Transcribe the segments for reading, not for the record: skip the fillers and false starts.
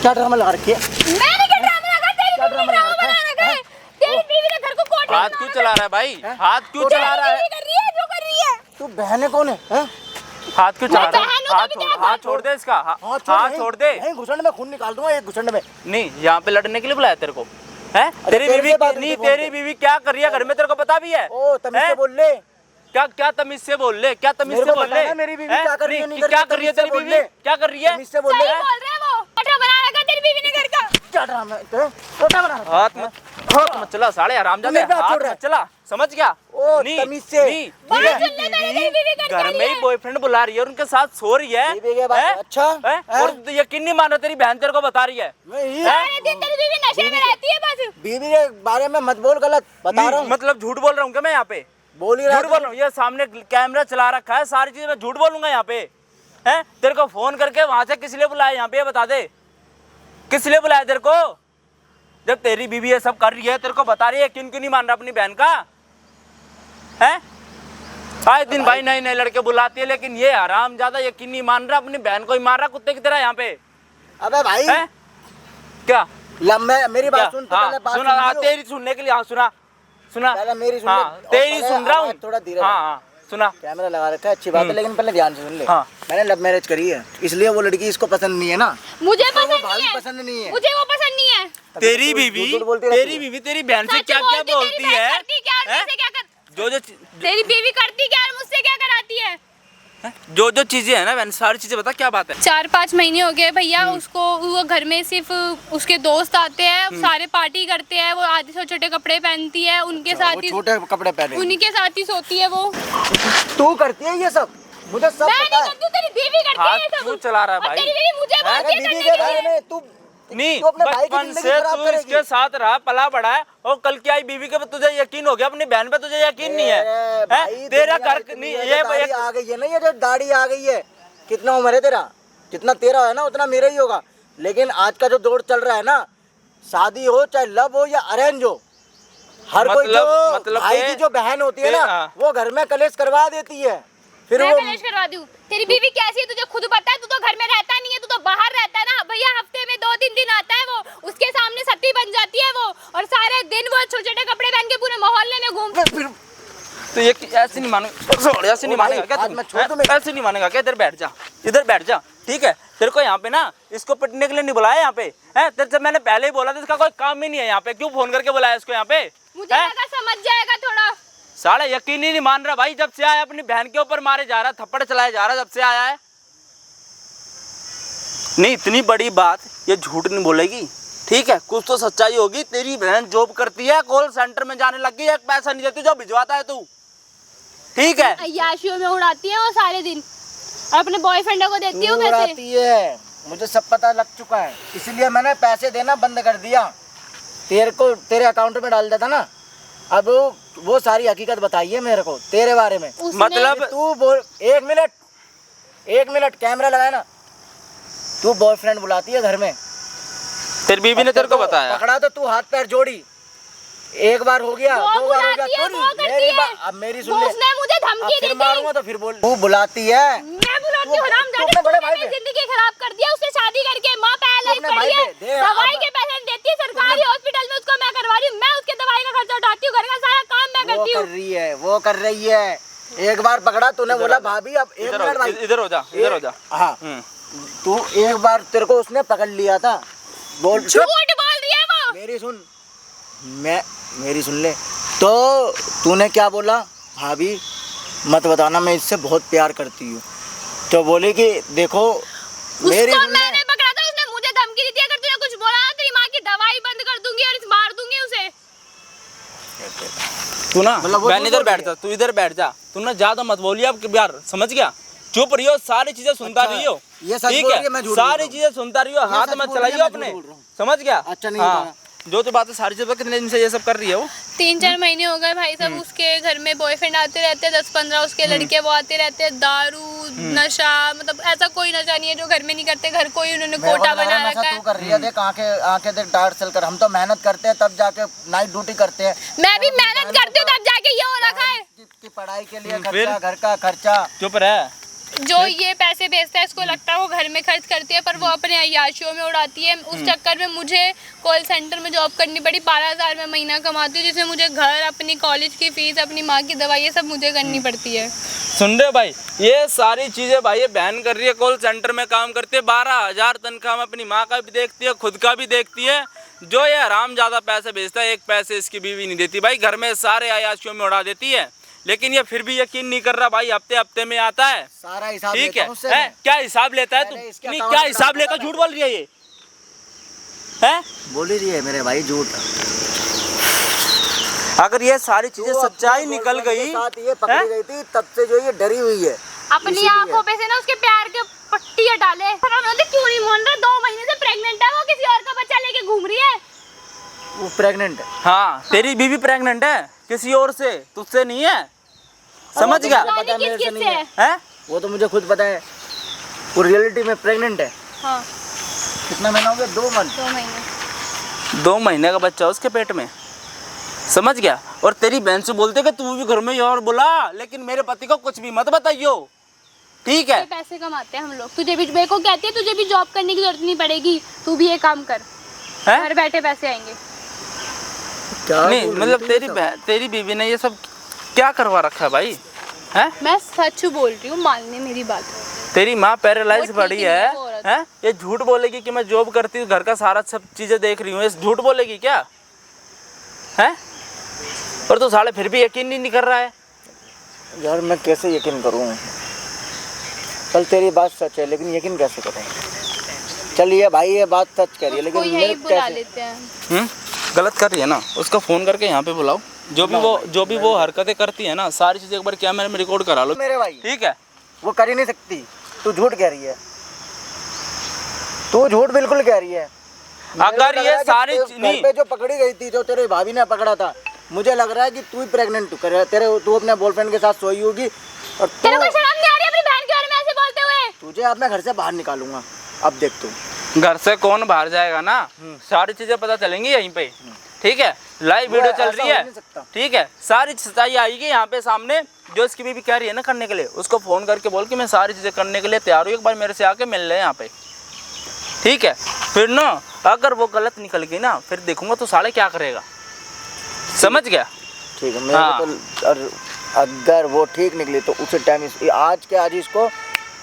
क्या ड्रामा लगा रखी है? मैंने क्या ड्रामा लगा? तेरी बीवी ने ड्रामा बना रखा है। तेरी बीवी ने घर को कोट में हाथ क्यों चला रहा है भाई? हाथ क्यों चला रहा है? कर रही है जो कर रही है। तू बहन कौन है? हाथ क्यों चला रहा है? बहन हाथ छोड़ दे इसका। हाथ छोड़ दे। नहीं, घुसंड में खून निकाल दूंगा एक घुसंड में। नहीं, यहाँ पे लड़ने के लिए बुलाया तेरे को है? तेरी बीवी नहीं, तेरी बीवी क्या कर रही है घर में तेरे को पता भी है? ओ तमीज से बोल ले। क्या तमीज से बोल ले? क्या तमीज से बोल ले? मेरी बीवी क्या कर रही है? क्या कर रही है तेरी बीवी? क्या कर रही है? तमीज से बोल ले। सही बोल रहे हैं वो। कोटा बना रखा तेरी बीवी ने घर का। क्या ड्रामा है? कोटा बना रखा है? हाथ मत चला साले हरामजादे, हाथ मत चला, समझ गया? ओ तमीज से। बात सुन ले, मेरी बीवी घर घर में ही बॉयफ्रेंड बुला रही है और उनके साथ सो रही है। बीवी के बाद अच्छा और यकीन नहीं मानो तेरी बहन तेरे को बता रही है। सारे दिन तेरी बीवी नशे में रहती है बस। बीवी के बारे में मत बोल, गलत बता रहा हूँ। मतलब झूठ बोल रहा हूँ क्या मैं यहाँ पे? बोल ही रहा झूठ बोल रहा हूँ? ये सामने कैमरा चला रखा है, सारी चीजें मैं झूठ बोलूंगा यहाँ पे? है तेरे को फोन करके वहां से किस लिए बुलाया यहाँ पे? बता दे किस लिए बुलाया तेरे को? जब तेरी बीवी ये सब कर रही है, तेरे को बता रही है, क्यों नहीं मान रहा अपनी बहन का? है आए दिन भाई नए नए लड़के बुलाती है, लेकिन ये हरामजादा यकीन नहीं मान रहा, अपनी बहन को ही मार रहा कुत्ते की तरह यहाँ पे। अबे भाई है क्या? लंबे मेरी बात सुन तो पहले बात सुना। तेरी सुनने के लिए सुना पहले मेरी सुन। तेरी सुन रहा हूँ थोड़ा धीरे। सुना। कैमरा लगा रखा है, अच्छी बात है, लेकिन पहले ध्यान से सुन ले। हाँ। मैंने लव मैरिज करी है, इसलिए वो लड़की इसको पसंद नहीं है ना। मुझे वो पसंद भाभी नहीं है। पसंद नहीं है। मुझे वो पसंद नहीं है। तेरी बीवी तेरी बहन से क्या क्या बोलती है? तेरी बीवी करती क्या और मुझसे क्या कराती है? जो चीजें है ना बहन, सारी चीजें बता क्या बात है? 4-5 महीने हो गए भैया उसको, वो घर में सिर्फ उसके दोस्त आते हैं, सारे पार्टी करते हैं, वो आधे छोटे छोटे कपड़े पहनती है, उनके साथ ही छोटे कपड़े पहने, उन्हीं के साथ ही सोती है वो। तू करती है ये सब? मुझे सब पता है। तेरी बीवी करती है ये सब। क्यों चला रहा है भाई? तेरी बीवी मुझे बोलती है बीवी के बारे में तू नहीं, अपने भाई की बचपन जिंदगी से खराब तू करेगी। इसके साथ रहा, पला बड़ा है, और कल की आई बीवी के पे तुझे यकीन हो गया, अपनी बहन पे तुझे यकीन नहीं है? तेरा घर नहीं ये आ गई है ना, ये जो दाढ़ी आ गई है। कितना उम्र है तेरा? जितना तेरा है ना उतना मेरा ही होगा। लेकिन आज का जो दौर चल रहा है ना, शादी हो चाहे लव हो या अरेंज हो, हर कोई जो भाई की जो बहन होती है ना, वो घर में कलेश करवा देती है। फिर मैं वो कलेश करवा दूं? तेरी बीवी कैसी है तुझे खुद पता है? तू तो घर में रहता नहीं है, तू तो बाहर रहता है ना भैया। हफ्ते में 2-3 दिन आता है वो, उसके सामने सती बन जाती है वो, और सारे दिन वो छोटे छोटे कपड़े पहन के पूरे मोहल्ले में घूम। तो ये ऐसे नहीं मानेगा, ऐसे नहीं मानेगा क्या तू? ऐसे नहीं मानेगा क्या? इधर बैठ जा, इधर बैठ जा, ठीक है? तेरे को यहाँ पे ना इसको पिटने के लिए नहीं बुलाया यहाँ पे, है? तेरे से मैंने पहले ही बोला था इसका कोई काम ही नहीं है यहाँ पे, क्यों फोन करके बुलाया इसको यहाँ पे? मुझे लगा समझ जाएगा थोड़ा। साला यकीन ही नहीं मान रहा भाई, जब से आया अपनी बहन के ऊपर मारे जा रहा, थप्पड़ चलाया जा रहा, जब से आया है। नहीं, इतनी बड़ी बात ये झूठ नहीं बोलेगी, ठीक है? कुछ तो सच्चाई होगी। तेरी बहन जॉब करती है, कॉल सेंटर में जाने लगी है, पैसा नहीं देती जो भिजवाता है तू, ठीक है? अय्याशियों में उड़ाती है वो सारे दिन, और अपने बॉयफ्रेंड को देती है पैसे। मुझे सब पता लग चुका है, इसलिए मैंने पैसे देना बंद कर दिया। तेरे अकाउंट में डाल देता ना। अब वो सारी हकीकत बताइए मेरे को तेरे बारे में। मतलब तू बोल, एक मिनट कैमरा लगाया ना। तू बॉयफ्रेंड बुलाती है घर में, तेरी बीवी ने तेरे को बताया? पकड़ा तो तू हाथ पैर जोड़ी, एक बार हो गया, 2 बार हो गया। अब मेरी सुन ले, उसने मुझे धमकी दी थी। मारूंगा तो फिर बोल। तू बुलाती है? मैं बुलाती हूं? हरामजादे, तूने जिंदगी खराब कर दिया। उससे शादी करके मां पहले पड़ी है, दवाई के पैसे देती है सरकारी हॉस्पिटल में, उसको मैं करवा रही हूं। मैं उसके दवाई का खर्चा उठाती हूँ, घर का सारा काम मैं करती हूँ। वो कर रही है। एक बार पकड़ा तूने, बोला भाभी अब एक मिनट भाई इधर हो जा। हाँ, तू एक बार तेरे को उसने पकड़ लिया था। बोल, झूठ बोल रही है वो। मेरी सुन ले। तो तूने क्या बोला? भाभी मत बताना, मैं इससे बहुत प्यार करती हूँ। तो बोले कि देखो मैंने पकड़ा था, उसने मुझे धमकी दी थी, अगर तूने कुछ बोला ना तेरी माँ की दवाई बंद कर दूंगी और मार दूंगी उसे। तू ना बहन इधर बैठ जा, तू इधर बैठ जा, तू ना ज्यादा मत बोलिए अब यार, समझ गया? चुप रहियो, सारी चीजें सुनता रहियो, ठीक है? सारी चीजें सुनता रहियो, हाथ मत चलाइयो अपने, समझ गया? अच्छा नहीं जो बात है सारी चीजें। कितने दिन से ये सब कर रही है वो? 3-4 महीने हो गए भाई साहब। उसके घर में बॉयफ्रेंड आते रहते हैं, 10-15 उसके लड़के वो आते रहते हैं। दारू नशा, मतलब ऐसा कोई नशा नहीं है जो घर में नहीं करते। घर को ही उन्होंने कोटा बना रखा है। तू कर रही है, देख आंखें देख डांट चल कर। हम तो मेहनत करते हैं तब जाके नाइट ड्यूटी करते हैं। मैं भी मेहनत करती हूँ तब जाके ये हो रखा है। की पढ़ाई के लिए खर्चा, घर का खर्चा। चुप रह, जो ये पैसे भेजता है इसको लगता है वो घर में खर्च करती है, पर वो अपने अय्याशियों में उड़ाती है। उस चक्कर में मुझे कॉल सेंटर में जॉब करनी पड़ी। 12,000 में महीना कमाती हूँ, जिसमें मुझे घर, अपनी कॉलेज की फीस, अपनी माँ की दवाई, ये सब मुझे करनी पड़ती है। सुन रहे हो भाई, ये सारी चीजें भाई ये बहन कर रही है, कॉल सेंटर में काम करती है, 12,000 तनख्वाह में अपनी माँ का भी देखती है, खुद का भी देखती है। जो ये हराम ज्यादा पैसे भेजता है, एक पैसे इसकी बीवी नहीं देती भाई, घर में सारे अय्याशियों में उड़ा देती है। लेकिन ये फिर भी यकीन नहीं कर रहा भाई, हफ्ते हफ्ते में आता है, सारा हिसाब ठीक लेता हूँ उससे है? मैं। क्या हिसाब लेता है तू? मैंने इसके नहीं, अकाउंट क्या में हिसाब डाल लेकर दिया झूठ बोल रही है ये? है बोल ही रही है मेरे भाई झूठ। अगर ये सारी चीजें जो सच्चाई अपने निकल बॉयफ्रेंड गई, के साथ ये पकड़ी हैं? गई थी, तब से जो ये डरी हुई है अपनी इसीलिए। आंखों पे से ना उसके प्यार के पट्टियां डाले। पर उन्होंने क्यों नहीं मान रहा? 2 महीने से प्रेग्नेंट है वो, किसी और का बच्चा लेके घूम रही है। वो प्रेग्नेंट है। हाँ तेरी बीवी प्रेग्नेंट है किसी और से, तुझसे नहीं है, समझ अब गया? मुझे पता है किस मेरे से किस नहीं से है। है? हैं? वो तो मुझे खुद पता है, वो रियलिटी में प्रेग्नेंट है। हाँ, कितना महीना हो गया? 2 मंथ। 2 महीने। 2 महीने का बच्चा उसके पेट में, समझ गया? और तेरी बहन से बोलते कि तू भी घर में और बुला, लेकिन मेरे पति को कुछ भी मत बताइयो, ठीक है? पैसे कमाते हैं हम लोग। तुझे भी, मेरे को कहती है तुझे भी जॉब करने की जरूरत नहीं पड़ेगी, तू भी ये काम कर, हैं? घर बैठे पैसे आएंगे। क्या नहीं बोल रही मतलब थी ये सब? तेरी बीवी ने ये सब क्या करवा रखा है भाई? हैं? मैं सच बोल रही हूँ, मान ले मेरी बात। तेरी माँ पैरालाइज वो ठीक पड़ी ही है, नहीं है वो औरत। हैं? ये झूठ बोलेगी कि मैं जॉब करती हूँ, घर का सारा सब चीजें देख रही हूँ, ये झूठ बोलेगी क्या? हैं? और तू साले फिर भी यकीन नहीं कर रहा है। यार मैं कैसे यकीन करूँ? चल तेरी बात सच है, लेकिन यकीन कैसे करें? चलिए भाई ये बात सच करिए, उसको लेकिन यही मेरे बुला कैसे? लेते हैं। गलत कर रही है ना, उसका फोन करके यहाँ पे बुलाओ। जो भी वो हरकतें करती है ना, सारी चीजें एक बार कैमरे में रिकॉर्ड करा लो, मेरे भाई ठीक है? वो कर ही नहीं सकती। तू झूठ कह रही है, तू झूठ बिल्कुल कह रही है। अगर मेरे को लग ये रहा है कि सारी घर नहीं- पे जो पकड़ी गई थी, जो तेरे भाभी ने पकड़ा था, मुझे लग रहा है कि तू ही प्रेग्नेंट तू अपने बॉयफ्रेंड के साथ सोई होगी और तेरे को शर्म नहीं आ रही अपनी बहन के बारे में ऐसे बोलते हुए? तुझे अब मैं घर से बाहर निकालूंगा। अब देख तू। घर से कौन बाहर जाएगा ना, सारी चीजें पता चलेंगी यहीं पे, ठीक है? लाइव वीडियो चल ऐसा रही हो है, नहीं सकता। ठीक है? सारी सच्चाई आएगी यहाँ पे सामने। जो इसकी बीवी कह रही है ना करने के लिए, उसको फोन करके बोल कि मैं सारी चीजें करने के लिए तैयार हूँ, एक बार मेरे से आके मिल ले यहाँ पे, ठीक है? फिर ना अगर वो गलत निकल गई ना, फिर देखूंगा तो साले क्या करेगा, समझ गया? ठीक है मेरे हाँ। को तो अगर वो ठीक निकली तो उसी टाइम आज के आज इसको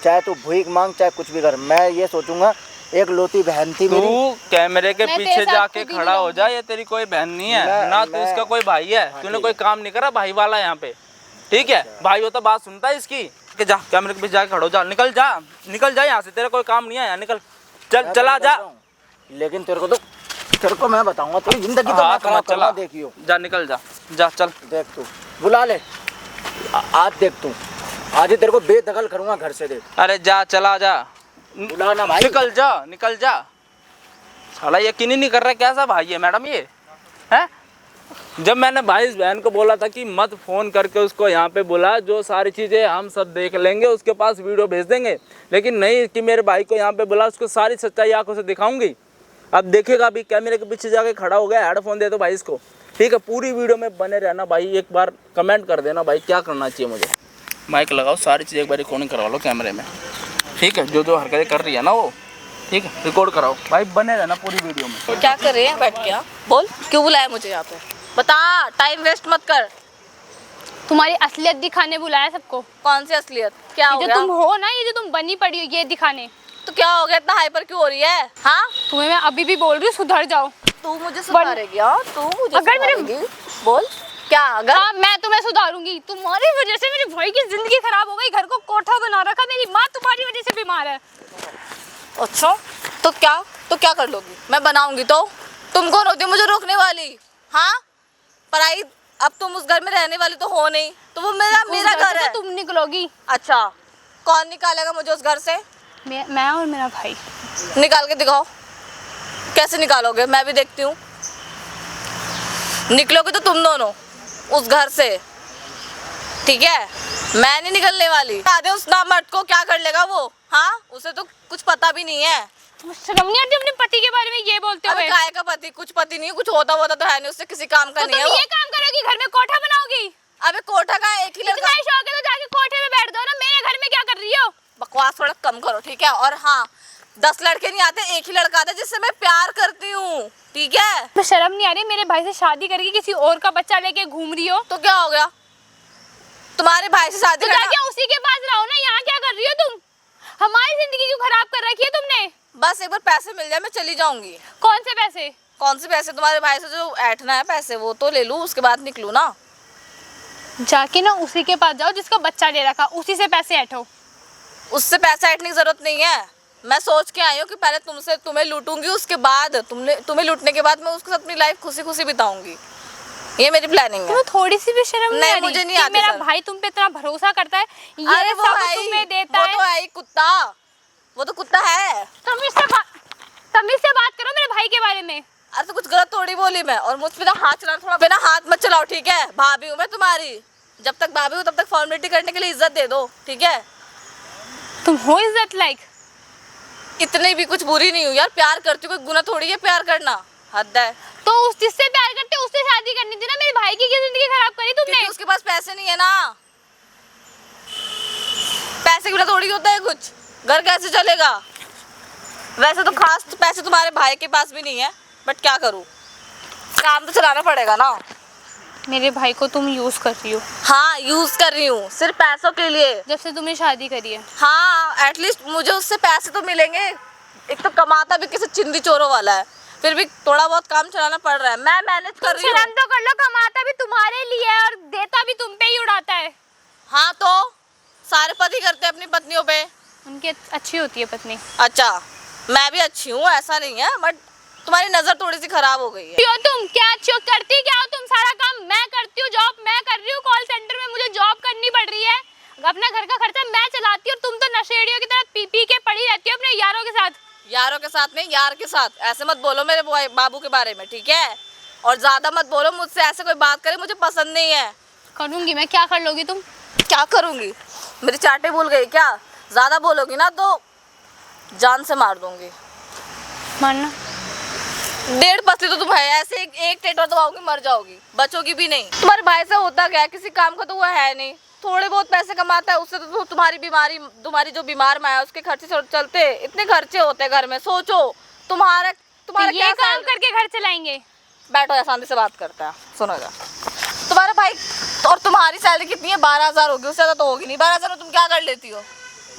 चाहे तू भीख मांग चाहे कुछ भी कर, मैं ये सोचूंगा एक लोती बहन थी मेरी। तू कैमरे के मैं तेरे पीछे साथ जाके खुद ही खड़ा हो रहूंगी। जा, ये तेरी कोई बहन नहीं है ना, तू इसका कोई भाई है, तूने कोई काम नहीं करा भाई वाला यहाँ पे, ठीक है? भाई हो तो बात सुनता है इसकी कि जा कैमरे के पीछे जाके खड़ा हो जा, निकल जा यहाँ से, तेरा कोई काम नहीं है यहाँ, निकल, मैं चला तो जा। कर रहा हूँ। लेकिन तेरे को मैं बताऊंगा, तेरी जिंदगी तो हाँ मैं तो खराब मत चला, करूंगा, देखियो। जा निकल जा चल। देख तू बुला ले, आज देख तू, आज ही तेरे को बेदखल करूंगा घर से। देख अरे जा, चला जा, बुला ना भाई। निकल जा। साला यकीन ही नहीं कर रहा, कैसा भाई है मैडम ये, है? जब मैंने भाई इस बहन को बोला था कि मत फोन करके उसको यहाँ पे बुला, जो सारी चीज़ें हम सब देख लेंगे, उसके पास वीडियो भेज देंगे, लेकिन नहीं कि मेरे भाई को यहाँ पे बुला, उसको सारी सच्चाई आंखों से दिखाऊंगी। अब देखेगा अभी कैमरे के पीछे जाके खड़ा हो गया, हेडफोन दे दो भाई इसको, ठीक है? पूरी वीडियो में बने रहना भाई, एक बार कमेंट कर देना भाई क्या करना चाहिए मुझे। माइक लगाओ, सारी चीज़ एक बार रिकॉर्डिंग करवा लो कैमरे में, ठीक है? जो हरकतें कर रही है ना वो, ठीक है? रिकॉर्ड कराओ भाई, बने रहना पूरी वीडियो में। क्या कर रहे हैं बैठ के? बोल, क्यों बुलाया मुझे यहाँ पे? बता, टाइम वेस्ट मत कर। तुम्हारी असलियत दिखाने बुलाया सबको। कौन सी असलियत? क्या हो ये जो गया? तुम हो ना, ये जो तुम बनी पड़ी हो, ये दिखाने। तो क्या हो गया, इतना हाइपर क्यों हो रही है? हाँ, तुम्हें मैं अभी भी बोल रही हूँ, सुधर जाओ। तू मुझे सुधारेगी? हाँ, तू मुझे अगर मेरे- सुधारेगी? बोल, क्या अगर? हाँ, मैं तुम्हें सुधारूंगी। तुम्हारी वजह से मेरे भाई की जिंदगी खराब हो गई, घर को कोठा बना रखा, मेरी माँ तुम्हारी वजह से बीमार है। अच्छा, तो क्या कर लोगी? मैं बनाऊंगी तो? तुम कौन होती है मुझे रोकने वाली? हाँ, पराई, अब तुम उस घर में रहने वाली तो हो नहीं, तो वो मेरा घर है। तो तुम निकलोगी। अच्छा, कौन निकालेगा मुझे उस घर से? मैं और मेरा भाई। निकाल के दिखाओ, कैसे निकालोगे? मैं भी देखती हूँ। निकलोगे तो तुम दोनों उस घर से, ठीक है? मैं नहीं निकलने वाली। आधे उस मर्द को क्या कर लेगा वो? हाँ, उसे तो कुछ पता भी नहीं है। तुम्हें शर्म नहीं आती अपने पति के बारे में ये बोलते अबे हुए? काय का पति? कुछ पति नहीं है, कुछ होता तो है नहीं, उससे किसी काम का तो नहीं तुम है ये काम करोगी, घर में कोठा बनाओगी? अबे कोठा का एक ही लड़का। इतना ही शौक है तो जाके कोठे में बैठ दो ना, मेरे घर में क्या कर रही हो? बकवास थोड़ा कम करो, ठीक है? और हाँ, 10 लड़के नहीं आते, एक ही लड़का आता है जिससे मैं प्यार करती हूँ, ठीक है? तो शर्म नहीं आ रही मेरे भाई से शादी करके किसी और का बच्चा लेके घूम रही हो? तो क्या हो गया? तुम्हारे भाई से शादी तो जाके उसी के पास रहो ना, यहाँ क्या कर रही हो तुम? हमारी जिंदगी क्यों खराब कर रखी है तुमने? बस एक बार पैसे मिल जाए मैं चली जाऊंगी। कौन से पैसे? कौन से पैसे? तुम्हारे भाई से जो ऐठना है पैसे वो तो ले लूँ, उसके बाद निकलूँ ना। जाके ना उसी के पास जाओ जिसका बच्चा ले रखा, उसी से पैसे ऐठो। उससे पैसा ऐठने की जरूरत नहीं है। मैं सोच के आई हूँ कि पहले तुम्हें लूटूंगी, उसके बाद तुम्हें लूटने के बाद मैं उसके साथ अपनी लाइफ खुशी खुशी बिताऊंगी। ये मेरी प्लानिंग है। तुम्हें थोड़ी सी भी शर्म नहीं आ रही? मुझे नहीं कि आती मेरा सर। भाई तुम पे इतना भरोसा करता है, ये अरे वो सब है ही, तुम्हें देता वो है। तो है ही कुत्ता, वो तो कुत्ता है। तमीज से बात करो मेरे भाई के बारे में। अरे तो कुछ गलत थोड़ी बोली मैं। और मुझ पे ना हाथ चलाना, थोड़ा पे ना हाथ मत चलाओ, ठीक है? भाभी हूँ मैं तुम्हारी, जब तक भाभी हूँ तब तक फॉर्मेलिटी करने के लिए इज्जत दे दो, ठीक है? तुम हो इज्जत लायक? इतनी भी कुछ बुरी नहीं हूँ यार, प्यार करती हूँ, कोई गुनाह थोड़ी है प्यार करना, हद है। तो उस जिससे प्यार करते उससे शादी करनी थी ना, मेरे भाई की क्यों जिंदगी खराब करी तुमने? क्योंकि उसके पास पैसे नहीं है ना। पैसे के बिना थोड़ी होता है कुछ, घर कैसे चलेगा? वैसे तो खास पैसे तुम्हारे भाई के पास भी नहीं है, बट क्या करूँ, काम तो चलाना पड़ेगा ना। मेरे भाई को तुम यूज कर रही हो। हाँ, यूज कर रही हूँ, सिर्फ पैसों के लिए। जब से तुमने शादी करी है। हाँ, एटलीस्ट मुझे उससे पैसे तो मिलेंगे। एक तो कमाता भी किसी चिंदी चोरों वाला है, फिर भी थोड़ा बहुत काम चलाना पड़ रहा है, मैं मैनेज कर रही हूँ। शर्म तो कर लो, कमाता भी तुम्हारे लिए है और देता भी तुम पे ही उड़ाता है। हाँ तो सारे पति करते हैं अपनी पत्नियों पे। उनकी अच्छी होती है पत्नी। अच्छा, मैं भी अच्छी हूँ, ऐसा नहीं है, बट तुम्हारी नजर थोड़ी सी खराब हो गई है। क्यों? तुम क्या अच्छी हो? करती क्या हो तुम? सारा काम मैं करती हूँ, जॉब मैं कर रही हूँ, कॉल सेंटर में मुझे जॉब करनी पड़ रही है, अपना घर का खर्चा मैं चलाती हूँ, और तुम तो नशेड़ियों की तरह पी पी के पड़ी रहती हो अपने यारों के साथ। यारों के साथ नहीं, यार के साथ। ऐसे मत बोलो मेरे बाबू के बारे में, ठीक है? और ज्यादा मत बोलो मुझसे, ऐसे कोई बात करे मुझे पसंद नहीं है। करूंगी मैं। क्या कर लोगी तुम? क्या करूंगी? मेरी चाटे भूल गई क्या? ज्यादा बोलोगी ना तो जान से मार दूंगी। मानना 1.5 पसली तो तुम है, ऐसे एक टेटर दबाओगी मर जाओगी, बचोगी भी नहीं। तुम्हारे भाई से होता क्या है, किसी काम का तो वो है नहीं, थोड़े बहुत पैसे कमाता है, उससे तो तुम्हारी जो बीमार माँ है उसके खर्चे चलते, इतने खर्चे होते हैं घर में। सोचो तुम्हारा तो ये काम करके घर चलाएंगे। बैठो या शांति से बात करते हैं, सुनोगा। तुम्हारा भाई और तुम्हारी सैलरी कितनी है? 12,000 होगी, उससे ज्यादा तो होगी नहीं। 12,000 में तुम क्या कर लेती हो?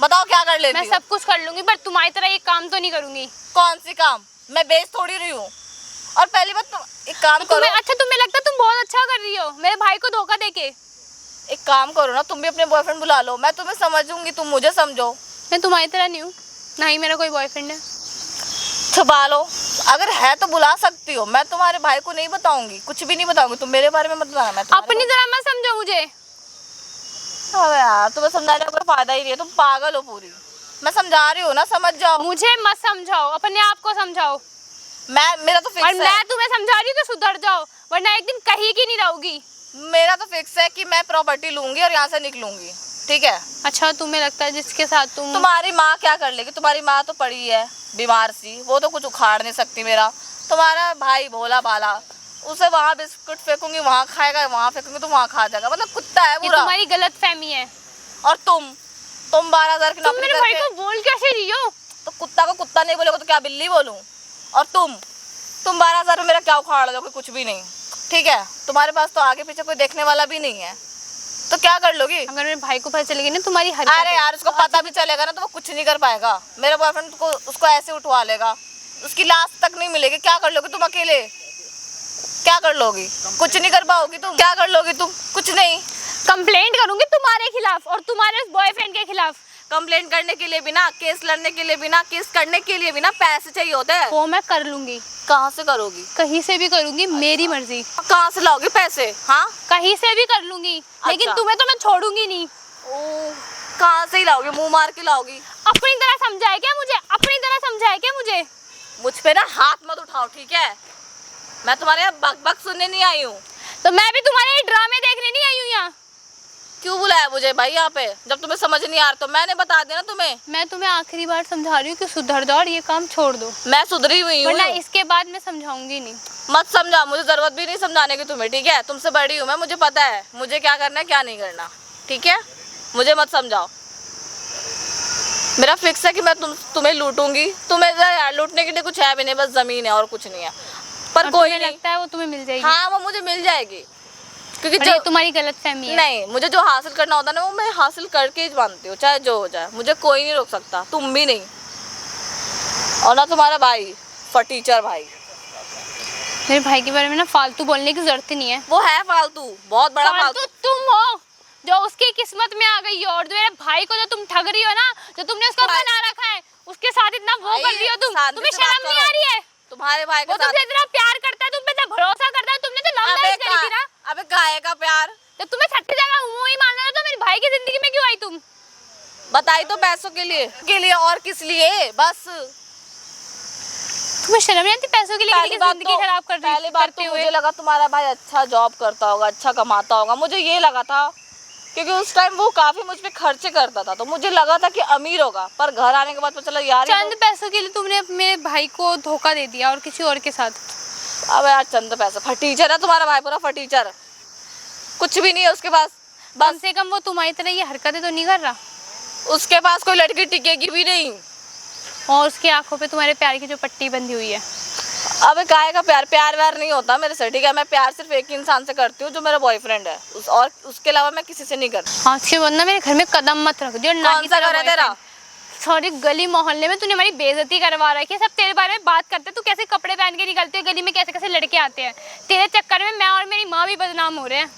बताओ क्या कर लेती हो? मैं सब कुछ कर लूंगी, पर तुम्हारी तरह ये काम तो नहीं करूंगी। कौन सी काम? मैं बेच थोड़ी रही हूँ। और पहली बात, तुम एक काम करो। अच्छा, तुम्हें लगता है तुम बहुत अच्छा कर रही हो मेरे भाई को धोखा देके? एक काम करो ना, तुम भी अपने बॉयफ्रेंड बुला लो, मैं तुम्हें समझूंगी, तुम मुझे समझो। मैं तुम्हारी तरह नहीं हूँ, ना ही मेरा कोई बॉयफ्रेंड है। छुपा लो, अगर है तो बुला सकती हो। मैं तुम्हारे भाई को नहीं बताऊंगी, कुछ भी नहीं बताऊंगी। तुम मेरे बारे में मत बताना। मैं अपनी तरह मत समझो मुझे। अबे यार, तुम्हें समझाने का कोई फायदा ही नहीं है, तुम पागल हो पूरी। मैं समझा रही हूँ ना, समझ जाओ। मुझे मत समझाओ, अपने आप को समझाओ। मेरा तो फिक्स और है। मैं तुम्हें समझा रही हूँ तो सुधर जाओ, वरना एक दिन कहीं की नहीं रहोगी। मेरा तो फिक्स है कि मैं प्रॉपर्टी लूंगी और यहाँ से निकलूंगी, ठीक है? अच्छा, तुम्हें लगता है जिसके साथ तुम्हारी माँ क्या कर लेगी? तुम्हारी माँ तो पड़ी है बीमार सी, वो तो कुछ उखाड़ नहीं सकती मेरा। तुम्हारा भाई भोला भाला, उसे वहाँ बिस्कुट फेंकूंगी वहाँ खाएगा, वहाँ फेंकूंगी तो वहाँ खा जाएगा, मतलब कुत्ता है पूरा। तुम्हारी गलत फहमी है। और तुम 12,000 की नौकरी मेरे भाई को बोल कैसे रही हो? तो कुत्ता को कुत्ता नहीं बोलोगे तो क्या बिल्ली बोलूं? और तुम 12,000 में मेरा क्या उखाड़ लोगे? कुछ भी नहीं, ठीक है? तुम्हारे पास तो आगे पीछे कोई देखने वाला भी नहीं है, तो क्या कर लोगी? अगर मेरे भाई को पता चलेगी ना तुम्हारी हरकत। अरे यार, उसको पता भी चलेगा ना तो वो कुछ नहीं कर पाएगा। मेरा बॉयफ्रेंड को उसको ऐसे उठवा लेगा, उसकी लाश तक नहीं मिलेगी। क्या कर लोगी तुम अकेले? क्या कर लोगी? कुछ नहीं कर पाओगी तुम। क्या कर लोगी तुम? कुछ नहीं। कंप्लेंट करूंगी तुम्हारे खिलाफ और तुम्हारे उस बॉयफ्रेंड के खिलाफ। कंप्लेंट करने के लिए भी ना, केस लड़ने के लिए भी ना, केस करने के लिए भी ना पैसे चाहिए होते हैं। वो मैं कर लूंगी। कहाँ से करोगी? कहीं से भी करूंगी, मेरी मर्जी। कहाँ से लाओगी पैसे? हाँ, कहीं से भी कर लूंगी, लेकिन अच्छा। तुम्हें तो मैं छोड़ूंगी नहीं। कहाँ से ही लाओगी? मुंह मार के लाओगी? अपनी तरह समझाए क्या मुझे? अपनी तरह समझाए क्या मुझे? मुझ पे ना हाथ मत उठाओ, ठीक है? मैं तुम्हारे यहाँ बक बक सुनने नहीं आई हूँ। तो मैं भी तुम्हारे ये ड्रामे देखने नहीं आई हूँ यहाँ। क्यों बुलाया मुझे भाई यहाँ पे? जब तुम्हें समझ नहीं आ रहा तो मैंने बता दिया ना तुम्हें। मैं तुम्हें आखिरी बार समझा रही हूँ कि सुधर जाओ और ये काम छोड़ दो, मैं सुधरी हुई हूँ। वरना इसके बाद मैं समझाऊंगी नहीं। मत समझा, मुझे जरूरत भी नहीं समझाने की तुम्हें, ठीक है? तुमसे बड़ी हूँ मैं, मुझे पता है मुझे क्या करना है क्या नहीं करना, ठीक है? मुझे मत समझाओ। मेरा फिक्स है कि मैं तुम्हें लूटूंगी। तुम्हें यार लूटने के लिए कुछ है भी नहीं, बस जमीन है और कुछ नहीं है। पर कोई नहीं, लगता है वो तुम्हें मिल जाएगी। हाँ वो मुझे मिल जाएगी, क्योंकि जो तुम्हारी गलतफहमी है। नहीं, मुझे जो हासिल करना होता है ना वो मैं हासिल करके ही मानती हूँ, चाहे जो हो जाए। मुझे कोई नहीं रोक सकता, तुम भी नहीं, और ना तुम्हारा भाई फटीचर भाई। मेरे भाई के बारे में ना फालतू बोलने की जरूरत ही नहीं है। वो है फालतू, बहुत बड़ा फालतू। तुम हो जो उसकी किस्मत में आ गई हो, और मेरे भाई को जो तुम ठग रही हो ना, जो तुमने उसको बना रखा है, उसके साथ इतना वो कर रही हो तुम। तुम्हें शर्म नहीं आ रही है? तुम्हारे भाई वो तुमसे इतना प्यार करता है, तुम पे इतना भरोसा करता है, तुमने तो लव मैरिज करी थी ना। अबे काहे का प्यार? जब तुम्हें छठी जगह वो ही मानना था, तो मेरे भाई की जिंदगी में क्यों आई तुम? बताई तो पैसों के लिए और किस लिए? बस तुम्हें शर्म नहीं आती पैसों के लिए किसी की जिंदगी खराब कर रही? पहली बात तो मुझे लगा तुम्हारा भाई अच्छा जॉब करता होगा, अच्छा कमाता होगा, मुझे ये लगा था, क्योंकि उस टाइम वो काफी मुझ पे खर्चे करता था, तो मुझे लगा था कि अमीर होगा। पर घर आने के बाद पता चला यार चंद पैसों के लिए तुमने मेरे भाई को धोखा दे दिया और किसी और के साथ। अब यार चंद पैसा, फटीचर है तुम्हारा भाई, पूरा फटीचर, कुछ भी नहीं है उसके पास। कम से कम वो तुम्हारी तरह ये हरकतें तो नहीं कर रहा। उसके पास कोई लड़की टिकेगी भी नहीं, और उसकी आंखों पे तुम्हारे प्यार की जो पट्टी बंधी हुई है। अबे काहे का प्यार? प्यार व्यार नहीं होता मेरे से, ठीक है? मैं प्यार सिर्फ एक ही इंसान से करती हूँ, जो मेरा बॉयफ्रेंड है, और उसके अलावा मैं किसी से नहीं करती। हाँ से वरना मेरे घर में कदम मत रख दियो। कौन सा घर है तेरा? सॉरी, गली मोहल्ले में तूने हमारी बेइज्जती करवा रखी है। सब तेरे बारे में बात करते हैं, तू कैसे कपड़े पहन के निकलते है, गली में कैसे कैसे लड़के आते हैं। तेरे चक्कर में मैं और मेरी माँ भी बदनाम हो रहे हैं।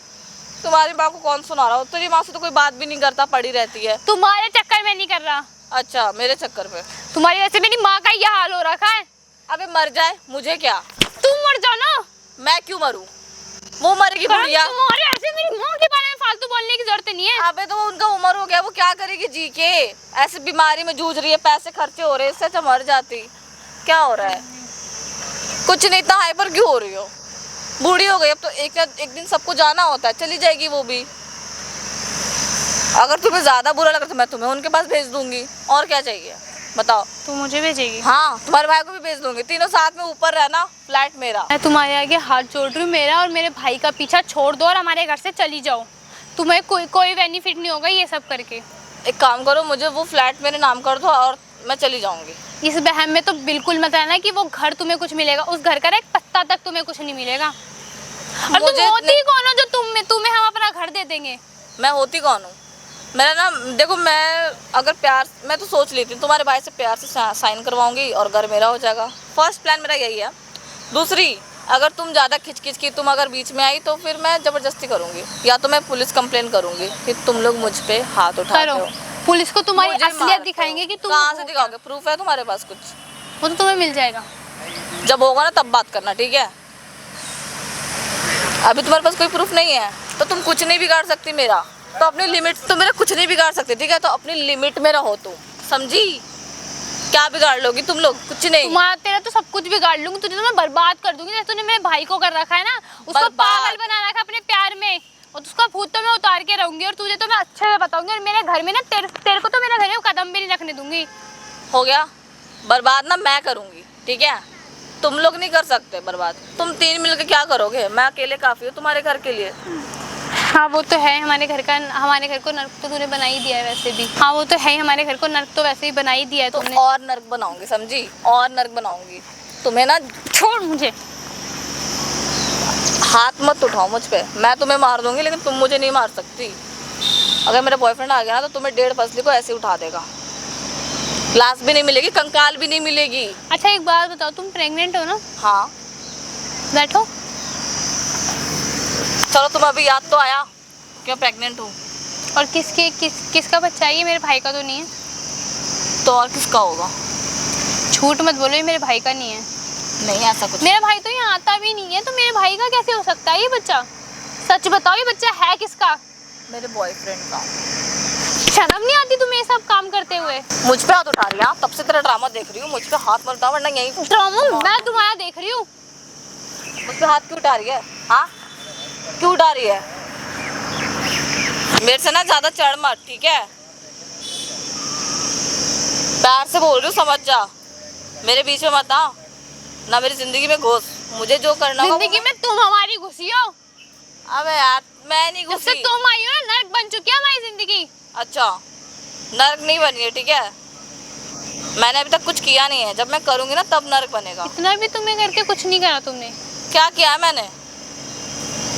तुम्हारी माँ को कौन सुना रहा हो? तेरी माँ से तो कोई बात भी नहीं करता, पड़ी रहती है। तुम्हारे चक्कर में नहीं कर रहा। अच्छा, मेरे चक्कर में? तुम्हारी वजह से मेरी माँ का ये हाल हो रखा है। अबे मर जाए, मुझे क्या? तुम मर जाओ ना। मैं क्यों मरूं? वो मरेगी बुढ़िया। तुम्हारे ऐसे मेरी माँ के बारे में फालतू बोलने की जरूरत नहीं है। अबे तो उनका उम्र हो गया, वो क्या करेगी जी के? ऐसे बीमारी में जूझ रही है, पैसे खर्चे हो रहे हैं, इससे अच्छा मर जाती। क्या हो रहा है? कुछ नहीं, इतना हाइपर क्यों हो रही हो? बूढ़ी हो गई, अब तो एक दिन सबको जाना होता है, चली जाएगी वो भी। अगर तुम्हें ज्यादा बुरा लगा तो मैं तुम्हें उनके पास भेज दूंगी, और क्या चाहिए बताओ? तू मुझे भेजेगी? हाँ, तुम्हारे भाई को भी भेज दूंगी, तीनों साथ में ऊपर रहना, फ्लैट मेरा। मैं तुम्हारे आगे हाथ जोड़ रही हूँ, मेरा और मेरे भाई का पीछा छोड़ दो और हमारे घर से चली जाओ। तुम्हें कोई बेनिफिट नहीं होगा ये सब करके। एक काम करो, मुझे वो फ्लैट मेरे नाम कर दो और मैं चली जाऊंगी। इस बहम में तो बिल्कुल मत रहना कि वो घर तुम्हें कुछ मिलेगा। उस घर का एक पत्ता तक तुम्हें कुछ नहीं मिलेगा। और तुम होती कौन हो जो तुम्हें हम अपना घर दे देंगे? मैं होती कौन हूँ? मेरा नाम देखो, मैं अगर प्यार, मैं तो सोच लेती हूँ तुम्हारे भाई से प्यार से साइन करवाऊंगी और घर मेरा हो जाएगा। फर्स्ट प्लान मेरा यही है। दूसरी, अगर तुम ज़्यादा खिचखिच की तुम अगर बीच में आई तो फिर मैं ज़बरदस्ती करूँगी, या तो मैं पुलिस कंप्लेन करूँगी कि तुम लोग मुझ पे हाथ उठाते हो। पुलिस को तुम्हारी असलियत दिखाएंगे कि तुम कहाँ से दिखाओगे? प्रूफ है तुम्हारे पास कुछ? वो तो तुम्हें मिल जाएगा। जब होगा ना तब बात करना, ठीक है? अभी तुम्हारे पास कोई प्रूफ नहीं है तो तुम कुछ नहीं बिगाड़ सकती मेरा। तो अपनी लिमिट, तो मेरा कुछ नहीं बिगाड़ सकती, ठीक है? तो अपनी लिमिट में रहो तुम, समझी? क्या बिगाड़ लोगी तुम लोग? कुछ नहीं। तेरा तो सब कुछ बिगाड़ लूंगी, तुझे तो मैं बर्बाद कर दूंगी। जैसे तूने मेरे भाई को कर रखा है ना, उसको पागल बना रखा अपने प्यार में, और उसका भूत तो मैं उतार के रहूंगी, और तुझे तो मैं अच्छे से बताऊंगी। और मेरे घर में ना तेरे को तो मेरे घर में कदम भी नहीं रखने दूंगी। हो गया बर्बाद ना मैं करूंगी, ठीक है? तुम लोग नहीं कर सकते बर्बाद। तुम तीन मिलकर क्या करोगे? मैं अकेले काफी हूँ तुम्हारे घर के लिए। हाँ वो तो है, हमारे घर को नर्क तो तूने बना ही दिया है वैसे भी। हाँ वो तो है, हमारे घर को नर्क तो वैसे ही बना ही दिया है तो तूने। और नर्क बनाऊंगी, समझी? और नर्क बनाऊंगी तुम्हें ना। छोड़ मुझे, हाथ मत उठाओ मुझ पे, मैं तुम्हें मार दूंगी लेकिन तुम मुझे नहीं मार सकती। अगर मेरा बॉयफ्रेंड आ गया ना तो तुम्हें 1.5 पसली को ऐसे उठा देगा, लाश भी नहीं मिलेगी, कंकाल भी नहीं मिलेगी। अच्छा एक बात बताओ, तुम प्रेग्नेंट हो ना? हाँ। बैठो। चलो तुम्हें अभी याद तो आया क्यों प्रेग्नेंट हूँ। और किसका बच्चा है ये? मेरे भाई का तो नहीं है। तो और किसका होगा? झूठ मत बोलो, ये मेरे भाई का नहीं है। नहीं ऐसा कुछ। मेरा भाई तो यहाँ आता भी नहीं है, तो मेरे भाई का कैसे हो सकता है ये बच्चा? सच बताओ, ये बच्चा है किसका? मेरे बॉयफ्रेंड का। शर्म नहीं आती तुम्हें ये सब काम करते हुए? मुझ पे हाथ उठा रही है? तब से तेरा ड्रामा देख रही हूँ, मुझ पे हाथ मत उठा वरना यहीं। ड्रामा मैं तुम्हारा देख रही हूँ। मुझ पे हाथ क्यों उठा रही है? हाँ क्यों उठा रही है? मेरे से ना ज्यादा चढ़ मत, ठीक है? प्यार से बोल रही हूँ, समझ जा। मेरे बीच में मत आ, ना मेरी जिंदगी में घुस। मुझे जो करना होगा जिंदगी में तुम हमारी घुसी हो। अबे यार मैं नहीं घुसी। जब से तुम आई हो ना, नर्क बन चुकी है हमारी जिंदगी। अच्छा नर्क नहीं बनी है, ठीक है? मैंने अभी तक कुछ किया नहीं है, जब मैं करूंगी ना तब नर्क बनेगा। इतना भी तुम्हें करके कुछ नहीं करा तुमने। क्या किया है मैंने?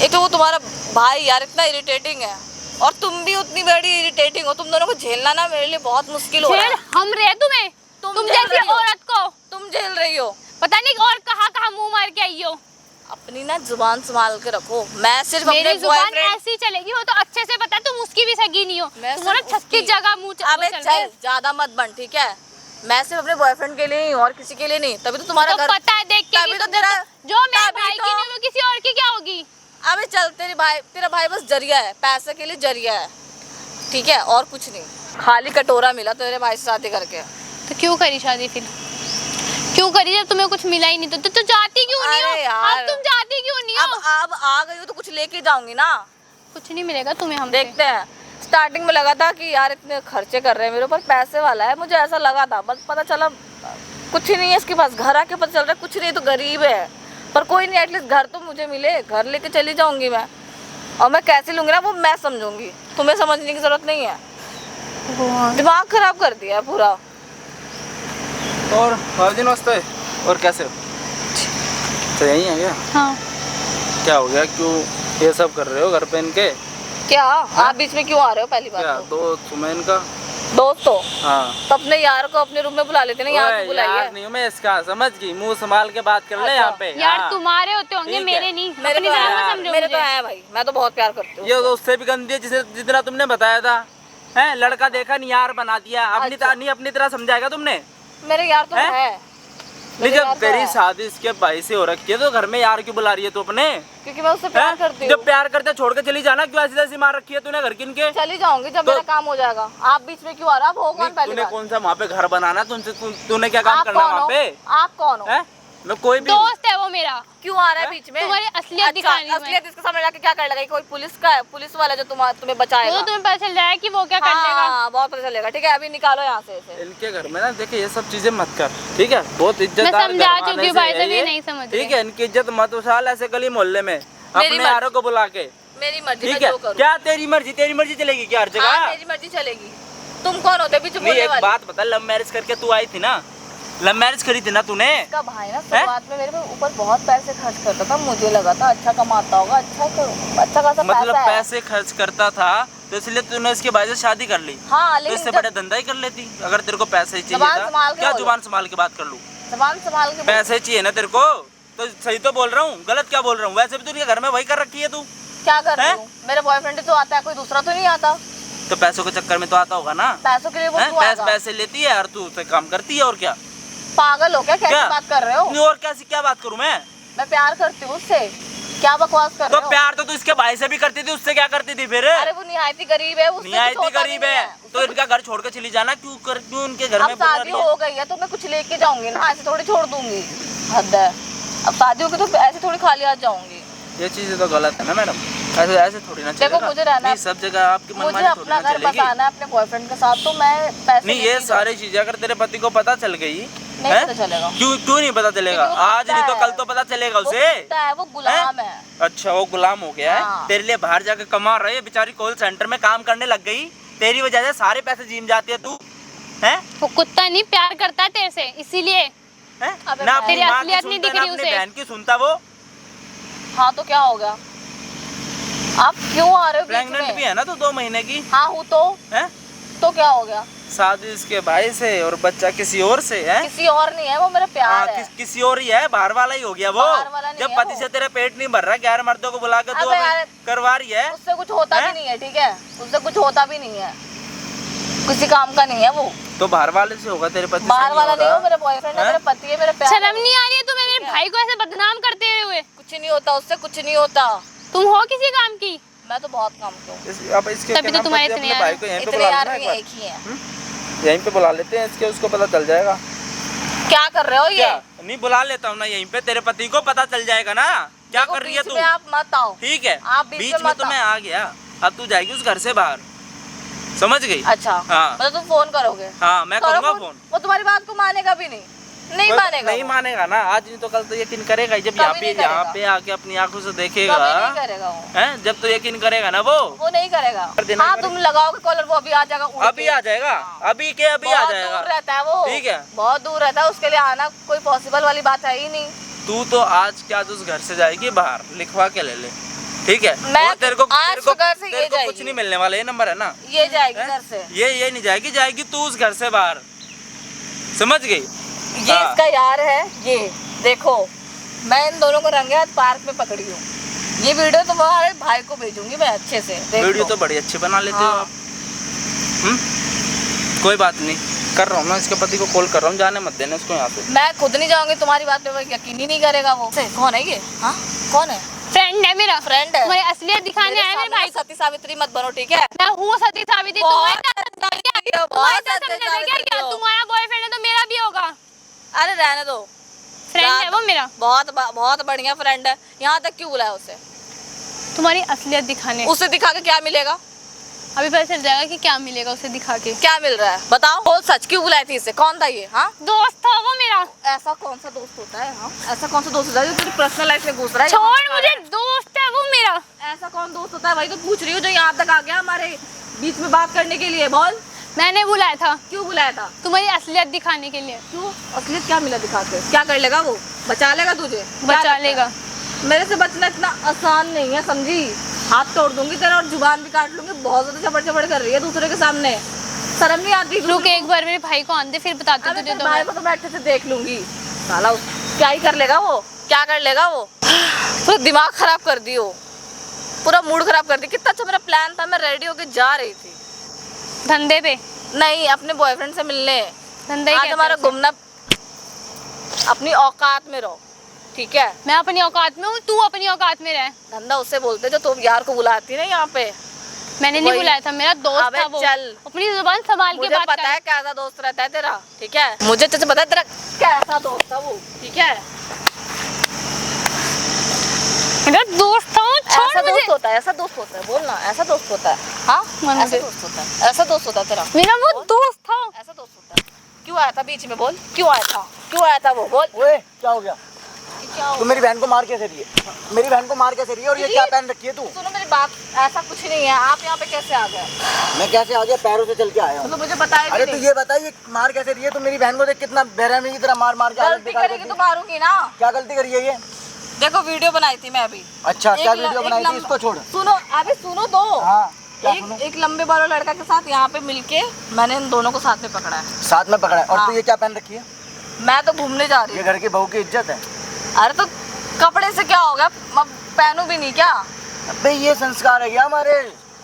एक तो वो तुम्हारा भाई यार इतना इरिटेटिंग है, और तुम भी उतनी बड़ी इरिटेटिंग हो। तुम दोनों को झेलना ना मेरे लिए बहुत मुश्किल हो रहा है। हम रहे तुम्हें, तुम जैसी औरत को तुम झेल रही हो। पता नहीं और कहाँ मुंह मार के आई हो। अपनी ना जुबान संभाल के रखो। मैं सिर्फ मेरी अपने जुबान बॉयफ्रेंड ऐसी चलेगी, वो तो अच्छे से पता है, तुम उसकी भी सगी नहीं हो। मैं तुम्हारा सिर्फ 36 उसकी- जगह मुंह अबे चल ज्यादा मत बन, ठीक है? मैं सिर्फ अपने बॉयफ्रेंड के लिए ही हूँ और किसी के लिए नहीं। तभी तो तुम्हारा तो घर पता है देख के तभी कि तो तुम तेरा जो मेरे तभी भाई की तो- नहीं वो किसी और की क्या होगी। अबे चल, तेरा भाई बस जरिया है, पैसे के लिए जरिया है, ठीक है? और कुछ नहीं, खाली कटोरा मिला तेरे भाई से शादी करके। तो क्यों करी शादी फिर? क्यों करी जब तुम्हें कुछ मिला ही नहीं? तो जाती क्यों नहीं हो? अरे यार, अब तुम जाती क्यों नहीं हो? अब आ गई हो तो कुछ लेके जाऊंगी ना। कुछ नहीं मिलेगा तुम्हें हमसे। देखते हैं। स्टार्टिंग में लगा था कि यार इतने खर्चे कर रहे हैं मेरे ऊपर, पैसे वाला है, मुझे ऐसा लगा था, बस पता चला कुछ ही नहीं है इसके पास। घर आके पता चल रहा है कुछ नहीं, तो गरीब है। पर कोई नहीं, एटलीस्ट घर तो मुझे मिले, घर लेके चली जाऊंगी मैं। और मैं कैसे लूंगी ना वो मैं समझूंगी, तुम्हें समझने की जरूरत नहीं है। दिमाग खराब कर दिया पूरा। और भाभी नमस्ते। और कैसे हो? तो यही है क्या? हाँ। क्या हो गया, क्यों ये सब कर रहे हो घर पे इनके? क्या आप बीच में क्यों आ रहे हो? पहली बात क्या तो दोस्त हूँ मैं इनका। दोस्त हो हाँ तो अपने यार को अपने रूम में बुला लेते ना, यहाँ ओए, क्यों बुलाइए? यार नहीं हूँ मैं इसका, समझ गई? मुंह संभाल के बात कर ले यहाँ पे। यार हाँ। तुम्हारे होते होंगे, ठीक है। मेरे नहीं। मेरे अपनी तो तरह है, मत समझो मेरे तो मुझे। है भाई, मैं तो बहुत प्यार करती हूँ। ये तो उससे भी गंदी है जिसे जितना तुमने बताया था। हैं, लड़का देखा नहीं यार बना दिया। अच्छा। नहीं अपनी तरह समझाएगा तुमने? मेरे यार तो हैं? है। नहीं, मेरे यार जब तो तेरी है। शादी इसके भाई से हो रखी है तो घर में यार क्यों बुला रही है तू अपने? क्योंकि मैं उससे प्यार हैं? करती जब हूँ। प्यार करते छोड़ के चली जाना, क्यों ऐसी ऐसी मार रखी है तूने घर की इनके? चली जाऊंगी जब तो- मेरा काम हो जाएगा। आप बीच में क्यों आ रहे हो? आप हो कौन? नहीं, पहली तूने बात कौन सा वहाँ पे घर बनाना? तूने क्या काम आप करना कौन वहाँ हो? पे? आप कौन हो? हैं? मैं कोई भी हूँ। दोस्त है वो मेरा। क्यों आ रहा है बीच में? तुम्हारी असलियत दिखानी है। असलियत इसके सामने जाके क्या कर लेगा? कोई पुलिस का है, पुलिस वाला जो तुम्हें बचाएगा। वो तो तुम्हें पता चल जाएगा कि वो क्या कर लेगा। हाँ, बहुत पता चलेगा। ठीक है, अभी निकालो यहाँ से इसे। इनके घर में ना देखिए ये सब चीजें मत कर, ठीक है? बहुत इज्जत मैं समझा चुकी हूँ भाई साहब, ये नहीं समझ रहे। ठीक है? इनकी इज्जत मत उछाल ऐसे गली मोहल्ले में अपने मर्जी। यारों को बुला के। मेरी मर्जी, ठीक मैं है? जो करूँ। क्या तेरी मर्जी चलेगी क्या हर हाँ, जगह? मेरी मर्जी चलेगी। तुम कौन होते बीच में नहीं, बोलने एक वाले? बात बता, लव मैरिज करके तू आई थी ना? लव मैरिज करी थी ना तूने? इसका भाई ना शुरुआत में मेरे ऊपर बहुत पैसे खर्च करता था, मुझे लगा था अच्छा कमाता होगा, अच्छा खासा मतलब पैसा है। पैसे खर्च करता था तो इसलिए तूने इसके भाई से शादी कर ली? हाँ, तो लेकिन इससे जब- बड़ा धंधा ही कर लेती अगर तेरे को पैसे ही जुबान चाहिए संभाल था। के क्या बोलो। जुबान संभाल के बात कर लूं? जुबान संभाल के बोलो। पैसे चाहिए ना तेरे को? तो सही तो बोल रहा हूँ, गलत क्या बोल रहा हूँ? वैसे भी तू घर में वही कर रखी है तू। क्या कर रही हैं? हूँ? मेरे बॉयफ्रेंड तो आता है, कोई दूसरा तो नहीं आता। तो पैसों के चक्कर में तो आता होगा ना? पैसों के लिए वो हैं? क्यों आएगा? पैसे लेती है और तू उसे काम करती है और क्या? पागल हो क्या? कैसी क्या? बात कर रहे हो? नहीं, और कैसी क्या बात करूँ मैं? मैं प्यार करती हूँ उससे, क्या बकवास कर तो रहे हो? प्यार तो तू इसके भाई से भी करती थी, उससे क्या करती थी फिर? अरे वो निहायती गरीब है, उससे निहायती कुछ होता भी गरीब नहीं है तो इनका घर छोड़ के चली जाना। क्यों उनके घर अब में बुला शादी रही है? हो गई है तो मैं कुछ लेके जाऊंगी ना, ऐसे थोड़ी छोड़ दूंगी। हद है। अब शादी होगी तो ऐसे थोड़ी खाली आ जाऊंगी। ये चीजें तो गलत है ना मैडम, ऐसे थोड़ी ना चलेगा। देखो, मुझे रहना नहीं, सब जगह आपकी मुझे मनमानी थोड़ी अपना ना घर चलेगी। बसाना है अपने बॉयफ्रेंड के साथ, तो मैं पैसे नहीं, ये लेके सारी चीजें अगर तेरे पति को पता चल गई नहीं हैं? पता चलेगा। क्यों नहीं पता चलेगा? क्योंकि वो आज नहीं तो कुत्ता कल है। तो पता चलेगा वो उसे। कुत्ता है, वो गुलाम है। अच्छा, वो गुलाम हो गया है? हाँ। तेरे लिए बाहर जाके कमा रही है बेचारी, कॉल सेंटर में काम करने लग गई, तेरी वजह से सारे पैसे जीम जाती है तू। हैं? वो कुत्ता नहीं प्यार करता है तेरे से, इसीलिए। हैं? अबे ना अपनी तेरी माँ की असलियत नहीं सुनता दिख ना रही अपनी उसे। बहन की सुनता वो। हाँ तो क्या हो गया? आप क्यों आ रहे हो बीच प्रेग्नेंट भी में? है ना तो 2 महीने की। हाँ हूँ हैं? तो क्या हो गया? शादी इसके भाई से और बच्चा किसी और से है। किसी और नहीं है, वो मेरा प्यार है। किसी और ही है, बाहर वाला ही हो गया वो। बाहर वाला नहीं जब है पति वो। से तेरा पेट नहीं भर रहा, गैर मर्दों को बुला के तू अबे यार, अभी करवा रही है। उससे कुछ होता हैं? भी नहीं है, ठीक है? उससे कुछ होता भी नहीं है, किसी काम का नहीं है वो। तो बाहर वाले से होगा, तेरे पति से बाहर नहीं वाला नहीं होगा। हो, मेरा बॉयफ्रेंड है, हैं? मेरा पति है, मेरा प्यार शर्म है। नहीं आ रही है तुम्हें मेरे भाई को ऐसे बदनाम करते हुए? कुछ नहीं होता उससे, कुछ नहीं होता। तुम हो किसी काम की? मैं तो बहुत काम की हूँ। अब इसके तभी तो क्या नाम तुम्हारे पति इतने अपने यार भाई को यहीं पे इतने बुला यार लेना नहीं एक है, बार। एक ही है। यहीं पे बुला लेते हैं इसके, उसको पता चल जाएगा। क्या कर रहे हो ये? क्या नहीं, बुला लेता हूँ ना यहीं पे, तेरे पति को पता चल जाएगा ना क्या देखो, कर रही है बीच तू। में आप मत आओ। ठीक है, आप बीच में में मत तो आओ। मैं आ गया, अब तू जाएगी उस घर से बाहर, समझ गई? अच्छा, हाँ। मतलब तुम फोन करोगे? हाँ, मैं करो करूँगा फोन। वो तुम्हारी बात को मानेगा भी नहीं। नहीं मानेगा नहीं वो। मानेगा ना, आज नहीं तो कल तो यकीन करेगा ही। जब कभी नहीं यहाँ करेगा। पे आके अपनी आंखों से कभी देखेगा, नहीं करेगा वो। हैं, जब तो यकीन करेगा ना वो नहीं करेगा। कर देना हाँ करे। तुम लगाओगे कॉलर, वो अभी आ जाएगा उड़ अभी के। आ जाएगा, अभी के अभी आ बहुत जाएगा। दूर रहता है वो, ठीक है। बहुत दूर रहता है, उसके लिए आना कोई पॉसिबल वाली बात है ही नहीं। तू तो आज क्या उस घर से जाएगी बाहर, लिखवा के ले ले, ठीक है। मैं और तेरे को आज तो घर से ये तेरे को कुछ जाएगी। नहीं मिलने वाला, ये नंबर है ना, ये जाएगी हैं? घर से। ये नहीं जाएगी, जाएगी तू उस घर से बाहर, समझ गई। ये हाँ। इसका यार है, ये देखो मैं इन दोनों को रंगे हाथ पार्क में पकड़ी हूँ। ये वीडियो तुम्हारे भाई को भेजूंगी मैं अच्छे से, देख वीडियो लो। तो बड़ी अच्छी बना लेते हो हाँ। आप। कोई बात नहीं, कर रहा हूँ मैं इसके पति को कॉल कर रहा हूँ, जाने मत देना इसको यहाँ से। मैं खुद नहीं जाऊंगी, तुम्हारी बात पे वो यकीन ही नहीं करेगा वो। कौन है ये? हाँ कौन है? फ्रेंड है मेरा, फ्रेंड है। तुम्हारी असलियत दिखाने आया मेरे भाई को। सती सावित्री मत बनो, ठीक है? मैं हूँ सती सावित्री, बहुत तुम्हारी सती हो, तुम्हारी बहुत तरह सती समझा था क्या? सावित्री क्या हो। तुम्हारा बॉयफ्रेंड है तो मेरा भी होगा। अरे रहने दो, फ्रेंड है वो मेरा। बहुत बढ़िया फ्रेंड है। यहाँ तक क्यों बुलाया उसे? तुम्हारी असलियत दिखाने। उसे दिखा के क्या मिलेगा? अभी पता चल जाएगा कि क्या मिलेगा उसे दिखा के। क्या मिल रहा है बताओ? बोल सच, क्यों बुलाई थी इसे? कौन था ये? हाँ दोस्त था वो मेरा। ऐसा कौन सा दोस्त होता है? हाँ ऐसा कौन सा दोस्त होता है जो तेरी पर्सनल लाइफ में घुस रहा है? छोड़ मुझे, दोस्त है वो मेरा। ऐसा कौन दोस्त होता है? वही तो पूछ रही हूँ जो यहाँ तक आ गया हमारे बीच में बात करने के लिए। बोल मैंने बुलाया था क्यों बुलाया था? तुम्हारी असलियत दिखाने के लिए। क्यों? असलियत क्या मिला दिखा के? क्या कर लेगा वो? बचा लेगा तुझे? क्या बचा लगता है? लेगा। मेरे से बचना इतना आसान नहीं है, समझी? हाथ तोड़ दूंगी तेरा और जुबान भी काट लूंगी। बहुत ज्यादा चपड़ चपड़ कर रही है दूसरे के सामने, शर्म नहीं आती? रुक एक बार मेरे भाई को आने, फिर बताते अबे तुझे। तेरे तो भाई को तो मैं अच्छे से देख लूंगी। साला क्या ही कर लेगा वो? क्या कर लेगा वो? पूरा दिमाग खराब कर दी हो, पूरा मूड खराब कर दी। कितना अच्छा मेरा प्लान था, मैं रेडी होके जा रही थी। धंधे पे? नहीं, अपने बॉयफ्रेंड से मिलने। धंधे आज कहते हमारा हैं उसे। घूमना। अपनी औकात में रहो, ठीक है? मैं अपनी औकात में हूँ, तू अपनी औकात में रह। धंधा उससे बोलते जो तुम यार को बुलाती ना यहाँ पे। मैंने नहीं वही। बुलाया था, मेरा दोस्त अबे था वो। चल। अपनी जुबान संभाल के मुझे बात पता है कैसा दोस्त रहता है तेरा, ठीक है? मुझे अच्छे से पता है तेरा कैसा दोस्त था वो, ठीक है? मेरा दोस्त था वो, ऐसा छोड़ मुझे। दोस्त होता है, ऐसा दोस्त होता है, बोल ना, ऐसा दोस्त होता है। हाँ मन ऐसा से। दोस्त होता है, ऐसा दोस्त होता है तेरा। मेरा वो दोस्त था। ऐसा दोस्त होता है। क्यों आया था बीच में? बोल क्यों आया था? क्यों आया था वो? बोल ओए क्या हो गया? क्या हो? तू मेरी बहन को मार कैसे रही है? मेरी बहन को मार कैसे रही है? और ये क्या पहन रखी है तू? सुनो मेरी बात, ऐसा कुछ नहीं है। आप यहाँ पे कैसे आ गए? मैं कैसे आ गया? पैरों से चल के आया हूँ। मतलब मुझे बताया अरे भी तू नहीं। ये बता, ये मार कैसे रही है? तू मेरी बहन को देख कितना बेरहमी की तरह मार मार के हालत गलती बेकार कर करेगी दी। तो मारूंगी ना। क्या गलती करी है ये? देखो वीडियो बनाई थी मैं अभी। अच्छा क्या एक वीडियो बनाई थी? इसको छोड़। सुनो अभी, सुनो तो। हाँ क्या सुनो? एक लंबे बालों लड़का के साथ यहाँ पे मिलके मैंने इन दोनों को साथ में पकड़ा है। साथ में पकड़ा है। और हाँ। तू ये क्या पहन रखी है? मैं तो घूमने जा रही ये हूँ। घर की बहू की इज्जत है। अरे तो कपड़े से क्या होगा? अब पहनू भी नहीं क्या? अबे ये संस्कार है क्या हमारे?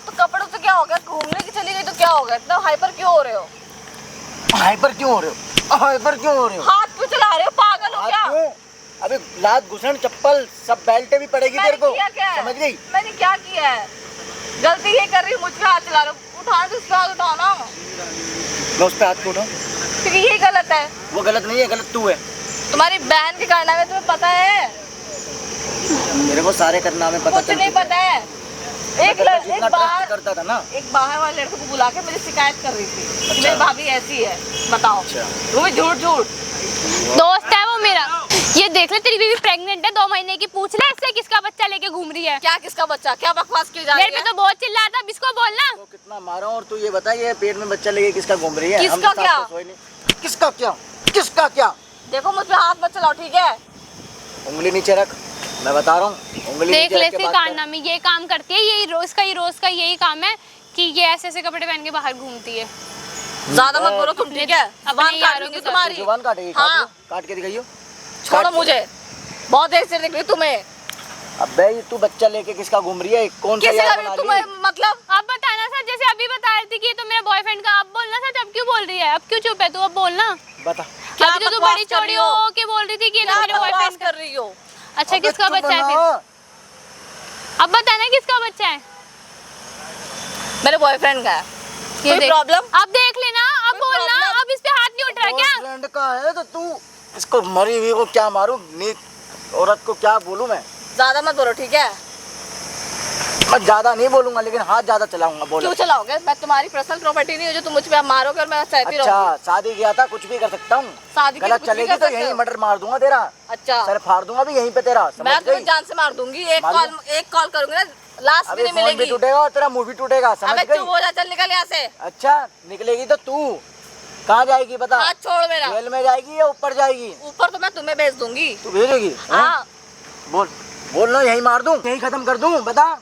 तो कपड़ों से क्या होगा? घूमने की चली गई तो क्या होगा? इतना हाइपर क्यों हो रहे हो? हाइपर क्यों हो रहे हो? हाइपर क्यों हो रहे हो? हाथ क्यों चला रहे हो? पागल हो हाथ क्या? क्यों? अबे लात घुसन चप्पल सब बेल्टे भी पड़ेगी तेरे को। किया क्या है? समझ गई? मैंने क्या किया है? गलती ये कर रही हूँ, मुझ पे हाथ चला रहे हो। उठा तो इसका हाथ उठाओ ना, मैं उस पे हाथ क्यों उठाऊं? क्योंकि ये गलत है। वो गलत नहीं है, गलत तू है। तुम्हारी बहन के कारनामे तुम्हें पता है? मेरे को सारे कारनामे पता कुछ चल नहीं चुके हैं। पता है। एक जितना बार ट्रस्ट करता था ना। एक बाहर वाले लड़के को बुला के मुझे शिकायत कर रही थी कि अच्छा। मेरी भाभी ऐसी है। बताओ अच्छा। वो भी झूठ झूठ। दोस्त है वो मेरा। ये देख ले, तेरी बीवी प्रेग्नेंट है 2 महीने की। पूछ ले इससे किसका बच्चा लेके घूम रही है। क्या किसका बच्चा? क्या बकवास की जा रही मेरे है? पे तो बहुत चिल्ला था, अब इसको बोलना। तो कितना मारा हूं। और तू ये बता, ये पेट में बच्चा लेके किसका घूम रही है? हम किसका तो साथ क्या? तो सोए नहीं। किसका क्या? किसका क्या? देखो मुझ पे हाथ मत चलाओ, ठीक है? उंगली नीचे रख, मैं बता रहा हूँ। उंगली देख नीचे ले रख के इसके बात कर। कारनामे, ये काम करती है, यही रोज का यही काम है कि ये ऐसे ऐसे कपड़े पहन के बाहर घूमती है। ज्यादा मत बोलो तुम, ठीक है? अपने जुबान यारों काट लूंगी के साथ। तुम्हारी। जुबान काटेगी? हाँ। काट के दिखाइयो। छोड़ो काट के। मुझे, बहुत देर से दिख रही तुम्हें। अबे ये तू बच्चा लेके किसका घूम रही है? कौन सा किसी यार का बना भी रही तुम्हें है? मतलब? अब बताना सच, जैसे अभी बता रही थी कि ये तो मेरा बॉयफ्रेंड का। अब बोलना सच, अब क्यों बोल रही है? अब क्यों चुप है तू? अब बोलना। बता। क्या अभी तो तू बकवास बड़ी कर चोरी रही हो? हो के बोल रही थी कि ये तो क्या मेरे बकवास बॉयफ्रेंड का। कर रही हो? अच्छा अबे किसका चुप बच्चा है ना। फिर? अब बताना किसका बच्चा है। मेरे बॉयफ्रेंड का है। ये कोई देख। प्रॉब्लम? अब देख लेना, अब कोई बोलना। प्रॉब्लम? अब इस पे हाथ नहीं उठ रहा क्या? बॉयफ्रेंड का है तो तू इसको मरी हुई को क्या मारूं? नीच औरत को क्या बोलूं मैं? ज्यादा मत बोलो, ठीक है? मैं ज्यादा नहीं बोलूंगा लेकिन हाथ ज्यादा चलाऊंगा। बोलो। क्यों चलाओगे? मैं तुम्हारी पर्सनल प्रॉपर्टी नहीं हूँ जो तुम मुझ पे आप मारोगे और मैं सहती अच्छा, रहूंगी। शादी किया था, कुछ भी कर सकता हूँ। शादी की गलत कुछ भी चलेगी कर तो सकते यहीं हो। मर्डर मार दूंगा तेरा। अच्छा, सर फाड़ दूंगा भी यहीं पे तेरा, मैं समझ तुम्हें गई? जान से मार दूंगी। एक मालूम- कॉल करूंगी ना, लास्ट अभी भी नहीं फोन भी मिलेगी। टूटेगा और तेरा मुंह भी टूटेगा, समझ अबे गई? चुप हो जा, चल निकल यहाँ से। अच्छा, निकलेगी तो तू कहाँ जाएगी बता? हाथ छोड़ मेरा। जेल में जाएगी या ऊपर जाएगी? ऊपर तो मैं तुम्हें भेज दूंगी। तू भेजेगी? हैं? हाँ, बोल बोल ना, यहीं मार दूं, यहीं खत्म कर दूं, बता।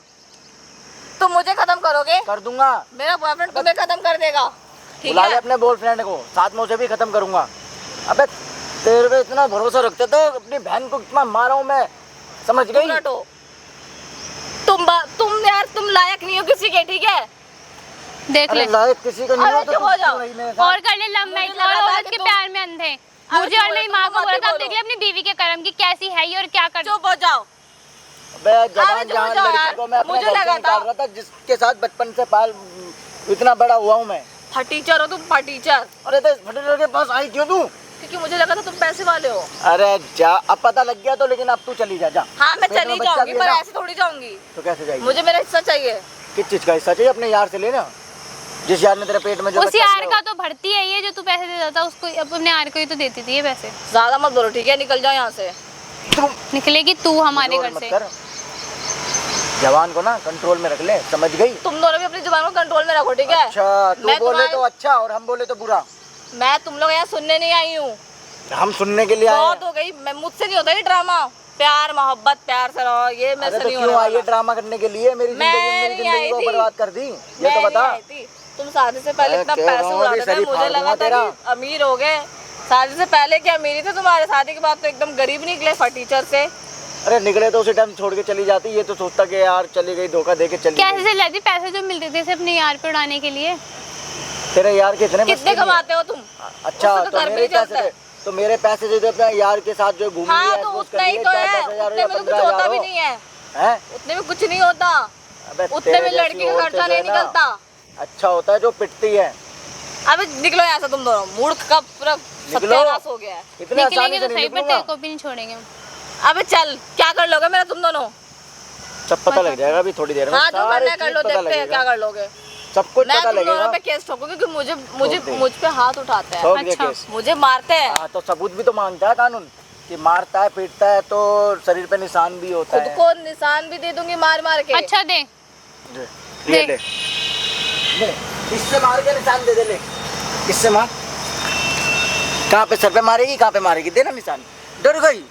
तुम मुझे खत्म करोगे? कर दूंगा। मेरा बॉयफ्रेंड तुम्हें खत्म कर देगा, ठीक बुला ले है? अपने बॉयफ्रेंड को, साथ में उसे भी खत्म करूंगा। अबे तेरे पे इतना भरोसा रखते थे, अपनी बहन को कितना मारा हूं मैं, समझ गई? तुम हटो। तुम यार, तुम लायक नहीं हो किसी के, ठीक है? देख ले अरे लायक किसी को नहीं अरे हो तो चुप तू हो जाओ। क्यों रही मेरे साथ? और कर ले लव मुझे मैरिज लगा और था औरत कि के तुम- प्यार में अंधे। अरे मुझे चुप और हो मेरी जाओ, माँ तुम को बोला मत था, ही देख ले बोलो। अपनी बीवी के कर्म की कैसी है ये और क्या कर। चुप हो जाओ। अबे जवान चुप हो जहान जाओ लड़की यार, को मैं अपने मुझे घर से लगा निकाल था- रहा था, जिसके साथ बचपन से पाल इतना बड़ा हुआ हूँ मैं। फटीचर हो तुम, फटीचर। अरे तो फटेलर के पास आई क्यों तू? क्योंकि मुझे लगा था तुम पैसे वाले हो। अरे जा, अब पता लग गया तो, लेकिन अब तू चली जा, जा। हाँ, मैं पेट में चली बच्चा जाऊंगी, भी है पर ना। ऐसे थोड़ी जाऊंगी। तो कैसे जाएगी? मुझे मेरा हिस्सा चाहिए। किस चीज का हिस्सा चाहिए? अपने यार से लेना, जिस यार ने तेरे पेट में जो उस बच्चा यार दिया का हो। तो भरती है ये जो तू पैसे देता था उसको, अपने यार को ही तो देती थी ये पैसे। ज्यादा मत बोलो, ठीक है? निकल जाओ यहाँ से। तू निकलेगी तू हमारे जोर घर मत से। कर। जवान को ना कंट्रोल में रख ले, समझ गई? तुम दोनों भी अपनी जुबान को कंट्रोल में रखो, ठीक है? अच्छा, तू मैं बोले तुम्हारे- तो अच्छा और हम बोले तो बुरा। मैं तुम लोग यहाँ सुनने नहीं आई हूँ। हम सुनने के लिए आए बहुत हैं। हो गई। मैं मुझसे नहीं होता ये ड्रामा। प्यार मोहब्बत, प्यार से रहो, ये मेरे अरे से तो नहीं क्यों होने आई ये वाला। ड्रामा करने के लिए? मेरी मैं जिंदगी मेरी नहीं जिंदगी आई को थी। बर्बाद कर दी, ये मैं तो नहीं बता। आई थी। तुम शादी से पहले मैं इतना कह पैसे रहा हूँ, उड़ाते अभी थे, शरीफ मुझे फाड़ लगा दूंगा था तेरा। कि अमीर हो गए। शादी से पहले की अमीरी थी तुम्हारे, शादी के बाद तो एकदम गरीब निकले फटीचर से। अरे निकले तो उसी टाइम छोड़ के चली जाती, ये तो सोचता कि यार चली गई, धोखा दे के चली कैसे गई। से लेती पैसे जो मिलते थे अपने यार पे उड़ाने के लिए? तेरे यार के इतने कितने कमाते हो तुम? अच्छा, उससे तो तो घर पे मेरे ही पैसे चलता है। दे, तो मेरे पैसे दे दे अपने यार के साथ जो घूम हाँ, लिया, तो ऐश-वैश कर उतना ही लिए, तो 4-10 है। हज़ार उतने या में तो कुछ 15 होता हज़ार भी हो। नहीं है। हैं? उतने में कुछ नहीं होता। अबे उतने तेरे में जैसी लड़की का औरतें खर्चा जो नहीं है ना, निकलता। अच्छा होता है जो पिटती है। अबे निकलो यहाँ से तुम दोनों। मूड का पूरा सत्यानाश हो गया है। इतने आसानी निकलेंगे से तो नहीं सही, पर निकलूंगा। तेरे को भी नहीं छोड़ेंगे हम। अबे चल, क्या कर लोगे मेरा तुम दोनों? सब पता लग जाएगा अभी थोड़ी देर में। हाँ, जो सारी करना है कर चीज़ लो, पता देखते हैं क्या लगेगा। कर लोगे। सब कुछ मैं पता तुम दोनों लगेगा। पे केस ठोकूंगी क्योंकि मुझे मुझे ठोक दे। मुझ पे हाथ उठाते हैं, ठोक दे अच्छा। केस। मुझे मारते हैं। हाँ, तो सबूत भी तो मांगता है कानून कि मारता है पीटता है तो शरीर पे निशान भी होता खुद है। को निशान भी दे दूंगी मार मार के। अच्छा दे। ले ले ले, इससे मार के निशान दे दे, ले इससे मार। कहाँ पे? सर पे मारेगी? कहाँ पे मारेगी? देना निशान। डर गई?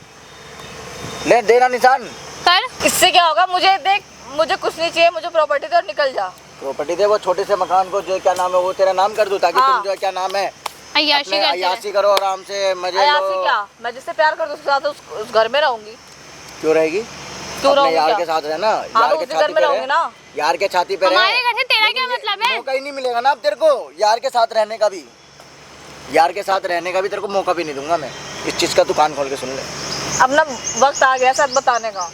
ले देना निशान। कर। इससे क्या होगा? मुझे देख, मुझे कुछ नहीं चाहिए, मुझे प्रॉपर्टी दे और निकल जा। प्रॉपर्टी दे, वो छोटे से मकान को जो क्या नाम है वो तेरा नाम कर दूं, ताकि हाँ। तुम जो है क्या नाम है अय्याशी अपने करते अय्याशी करो, आराम से मजे अयासी लो। क्या? मैं जिससे प्यार करती हूँ उसके साथ उस घर में रहूंगी। क्यों रहेगी? क्यों अपने रहूंगी यार क्या? के साथ रहना, हाँ, यार तो के उसी घर छाती में पे रहूंगी रहे, ना। यार के छाती पे हमारे रहे। घर से तेरा क्या लेकिन मतलब ये है? मौका ही नहीं मिलेगा ना अब तेरे को यार के साथ रहने का भी। यार के साथ रहने का भी तेरे को मौका भी नहीं दूंगा मैं। इस चीज का तू कान खोल के सुन ले। अब ना वक्त आ गया सच बताने का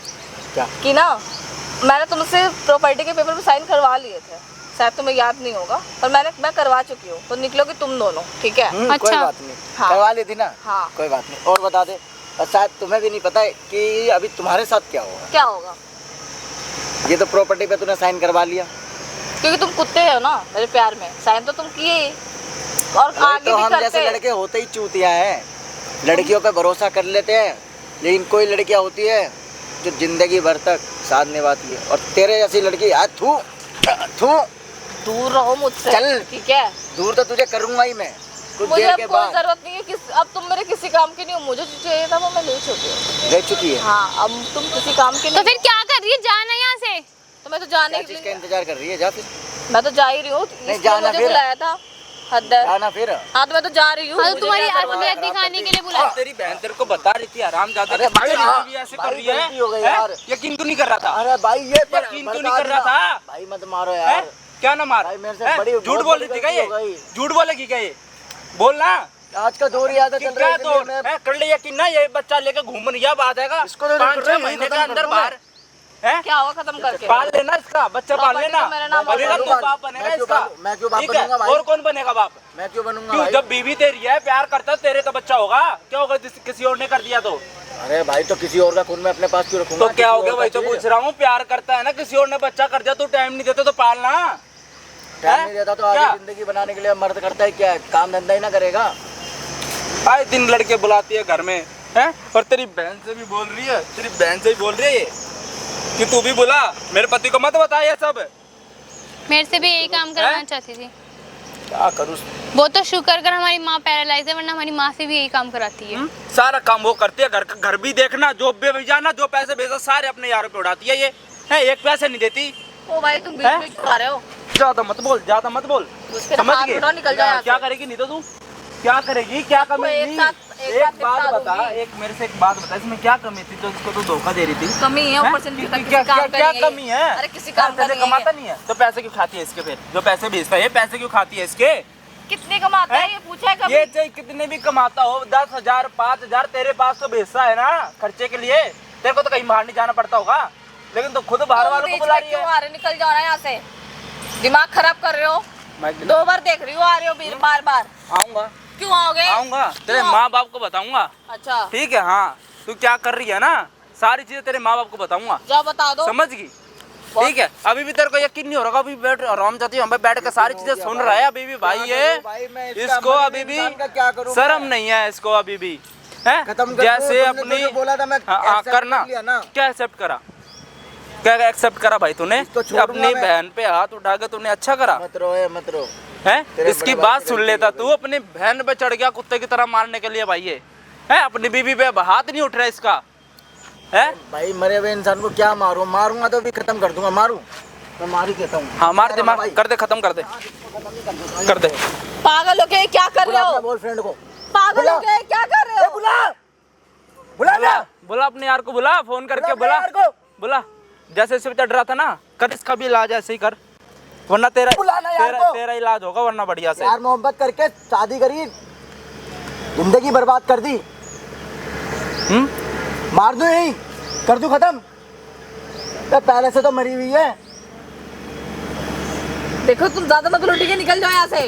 क्या? कि ना मैंने तुमसे प्रॉपर्टी के पेपर पे साइन करवा लिए थे, शायद तुम्हें याद नहीं होगा, पर मैं करवा चुकी हूँ। तो निकलोगे तुम दोनों, ठीक है? कोई अच्छा। बात नहीं, हाँ। करवा ली थी ना। हाँ। कोई बात नहीं। और बता दे, और शायद तुम्हें भी नहीं पता है कि अभी तुम्हारे साथ क्या होगा। क्या होगा? ये तो प्रॉपर्टी पे तूने साइन करवा लिया, क्योंकि तुम कुत्ते हो ना मेरे प्यार में। साइन तो तुम किए ही, और आगे तो भी हम जैसे करते। लड़के होते ही चूतिया हैं, लड़कियों पे भरोसा कर लेते हैं, लेकिन कोई लड़कियां होती है जो जिंदगी भर तक साथ निभाती है। और तेरे जैसी लड़की यार थू थू, दूर रहो मुझसे, चल। ठीक है? दूर तो तुझे करूंगा ही मैं कुछ मुझे देर अब के कोई बाद। जरूरत नहीं है अब तुम मेरे किसी काम की नहीं हो। मुझे जो चाहिए था वो मैं ले चुकी हूँ। ले चुकी है। हाँ, अब तुम किसी काम की तो नहीं फिर क्या कर रही है? जाना यहाँ से। तो मैं तो जाने क्या के चीज का लिए, इंतजार कर रही है? जा फिर, मैं तो जा ही रही हूँ, इसलिए जाना मुझे फिर। बुलाया था। हद है। आना फिर। हाँ, तो मैं तो जा रही हूँ। हाँ, तो मुझे तुम्हारी क्या करवाना है? असलियत दिखाने के लिए बुलाया। तेरी बहन तेरे को बता रही थी आराम ज्यादा। अरे भाई, हाँ, भी ऐसे कर भाई, रही है। गलती हो गई हैं? यार। यकीन क्यों नहीं कर रहा था? अरे भाई ये यकीन क्यों नहीं कर रहा था? भाई मत मारो हैं? यार। क्या ना मार? भाई मेरे से हैं? बड़ी- झूठ बहुत बोल बड़ी रही थी क्या गलती ये? हो गई। झूठ बोलेगी क्या ये? बोलना। आज का दौर याद चल रहा क्या है, तो इसलिए मैं कर ले यकीन ना, ये बच्चा लेकर घूम रही है, बात आएगा इसको तो 5-6 महीने के अंदर बाहर है। क्या होगा खत्म करके? पाल लेना इसका बच्चा, पाल प्रॉपर्टी लेना। तो मेरा नाम बनेगा होगा। तू बाप बनेगा मैं क्यों इसका। बाप- मैं क्यों बाप ठीक है? बनूंगा भाई? और कौन बनेगा बाप? मैं क्यों बनूंगा क्यों? भाई? जब बीवी तेरी है, प्यार करता है, तेरे तो बच्चा होगा। क्या होगा किसी और ने कर दिया तो? अरे भाई तो किसी और का खून मैं अपने पास क्यों रखूंगा? तो क्या हो किसी गया और भाई? का तो चाहिए। पूछ रहा हूँ, प्यार करता है ना, किसी और ने बच्चा कर दिया तो टाइम नहीं देते तो पालना। टाइम नहीं देता तो क्या? आगे जिंदगी बनाने के लिए मर्द करता है क्या? काम धंधा ही ना करेगा। आए दिन लड़के बुलाती है घर में, हैं? और तेरी बहन से भी बोल रही है, तेरी बहन से भी बोल रही है ये कि तू भी बुला, मेरे पति को मत बता ये सब। मेरे से भी यही काम करवाना चाहती थी। क्या करूँ? वो तो शुक्र कर हमारी माँ पैरालाइज है, वरना हमारी माँ से भी यही काम कराती है। सारा काम वो करती है, घर भी देखना, जॉब भी जाना, जो पैसे भेजा सारे अपने यारों पे उड़ाती है ये, है? एक पैसे नहीं देती। ओ भाई तुम बीच में क्यों आ रहे हो? ज्यादा मत बोल, ज्यादा मत बोल, उसके समझ हाथ गए? उठाओ, निकल जाओ यहाँ क्या से। करेगी? नहीं तो तू क्या करेगी? क्या कमी एक थी? साथ एक बात निपटा बता, दूंगी। एक मेरे से एक बात बता, इसमें क्या कमी थी तो इसको तो धोखा दे रही थी? कमी है ऊपर से हैं? किसी क्या काम क्या का क्या नहीं है कमी ये। है? अरे किसी काम का पैसे नहीं है कमाता ये। नहीं है तो पैसे क्यों खाती है इसके? फिर जो पैसे भेजता है ये पैसे क्यों खाती है इसके? कितने कमाता है ये पूछा है कभी? ये चाहे कितने भी कमाता हो, 10,000 5,000 तेरे पास तो भेजता है ना खर्चे के लिए। तेरे को तो कहीं बाहर नहीं जाना पड़ता होगा, लेकिन तो खुद बाहर तुम वालों को बीच बुला में रही क्यों है। आ रहे? निकल जाओ ना यहाँ से, दिमाग खराब कर रहे हो। मैं 2 बार देख रही हो, आ रहे हो बार बार। आऊंगा, क्यों आओगे? आऊंगा, तेरे क्यों? माँ बाप को बताऊंगा। अच्छा ठीक है, हाँ, तू क्या कर रही है ना, सारी चीजें तेरे माँ बाप को बताऊंगा, जाओ बता दो। समझ गई? ठीक है, अभी भी तेरे को यकीन नहीं हो रहा, अभी बैठ आराम जाती है, बैठ के सारी चीजें सुन रहा है अभी भी भाई ये। भाई मैं इसका इसको मतलब अभी भी इंसान का क्या करूं शर्म मैं? नहीं है इसको अभी भी, है? खत्म कर दो, जैसे तुमने अपनी तो जो बोला था मैं हाँ, accept करना कर लिया ना। क्या एक्सेप्ट करा? क्या एक्सेप्ट करा भाई तूने? इसको छोड़ूंगा अपनी मैं। बहन पे हाथ उठा के तूने अच्छा करा मत रो मत रो। है? तेरे इसकी बड़े भाई बात की सुन गलती लेता है तू, अपनी बहन पे चढ़ गया कुत्ते की तरह मारने के लिए भाई ये, है? अपनी बीवी पे हाथ नहीं उठ रहा इसका, है? भाई मरे हुए इंसान को क्या मारूं? मारूंगा तो भी खत्म कर दूंगा। मारूं मैं मार ही देता हूँ। हाँ मार दे, मार कर दे, खत्म कर दे, कर दे। पागल हो के क्या कर रहे हो? बॉयफ्रेंड को पागल बुला। हो के क्या कर रहे हो? बुला बुला बुला बुला अपने यार को, बुला फोन करके, बुला बुला अपने यार को। बुला। जैसे इससे डर रहा था ना, कर इसका भी इलाज ऐसे ही कर, वरना तेरा बुलाना यार तेरा को। तेरा इलाज होगा वरना बढ़िया से। यार मोहब्बत करके शादी करी, जिंदगी बर्बाद कर दी। मार दूं यही, कर दूं खत्म? तो पहले से तो मरी हुई है। देखो तुम ज्यादा मत उल्टी के निकल जाओ यहाँ से।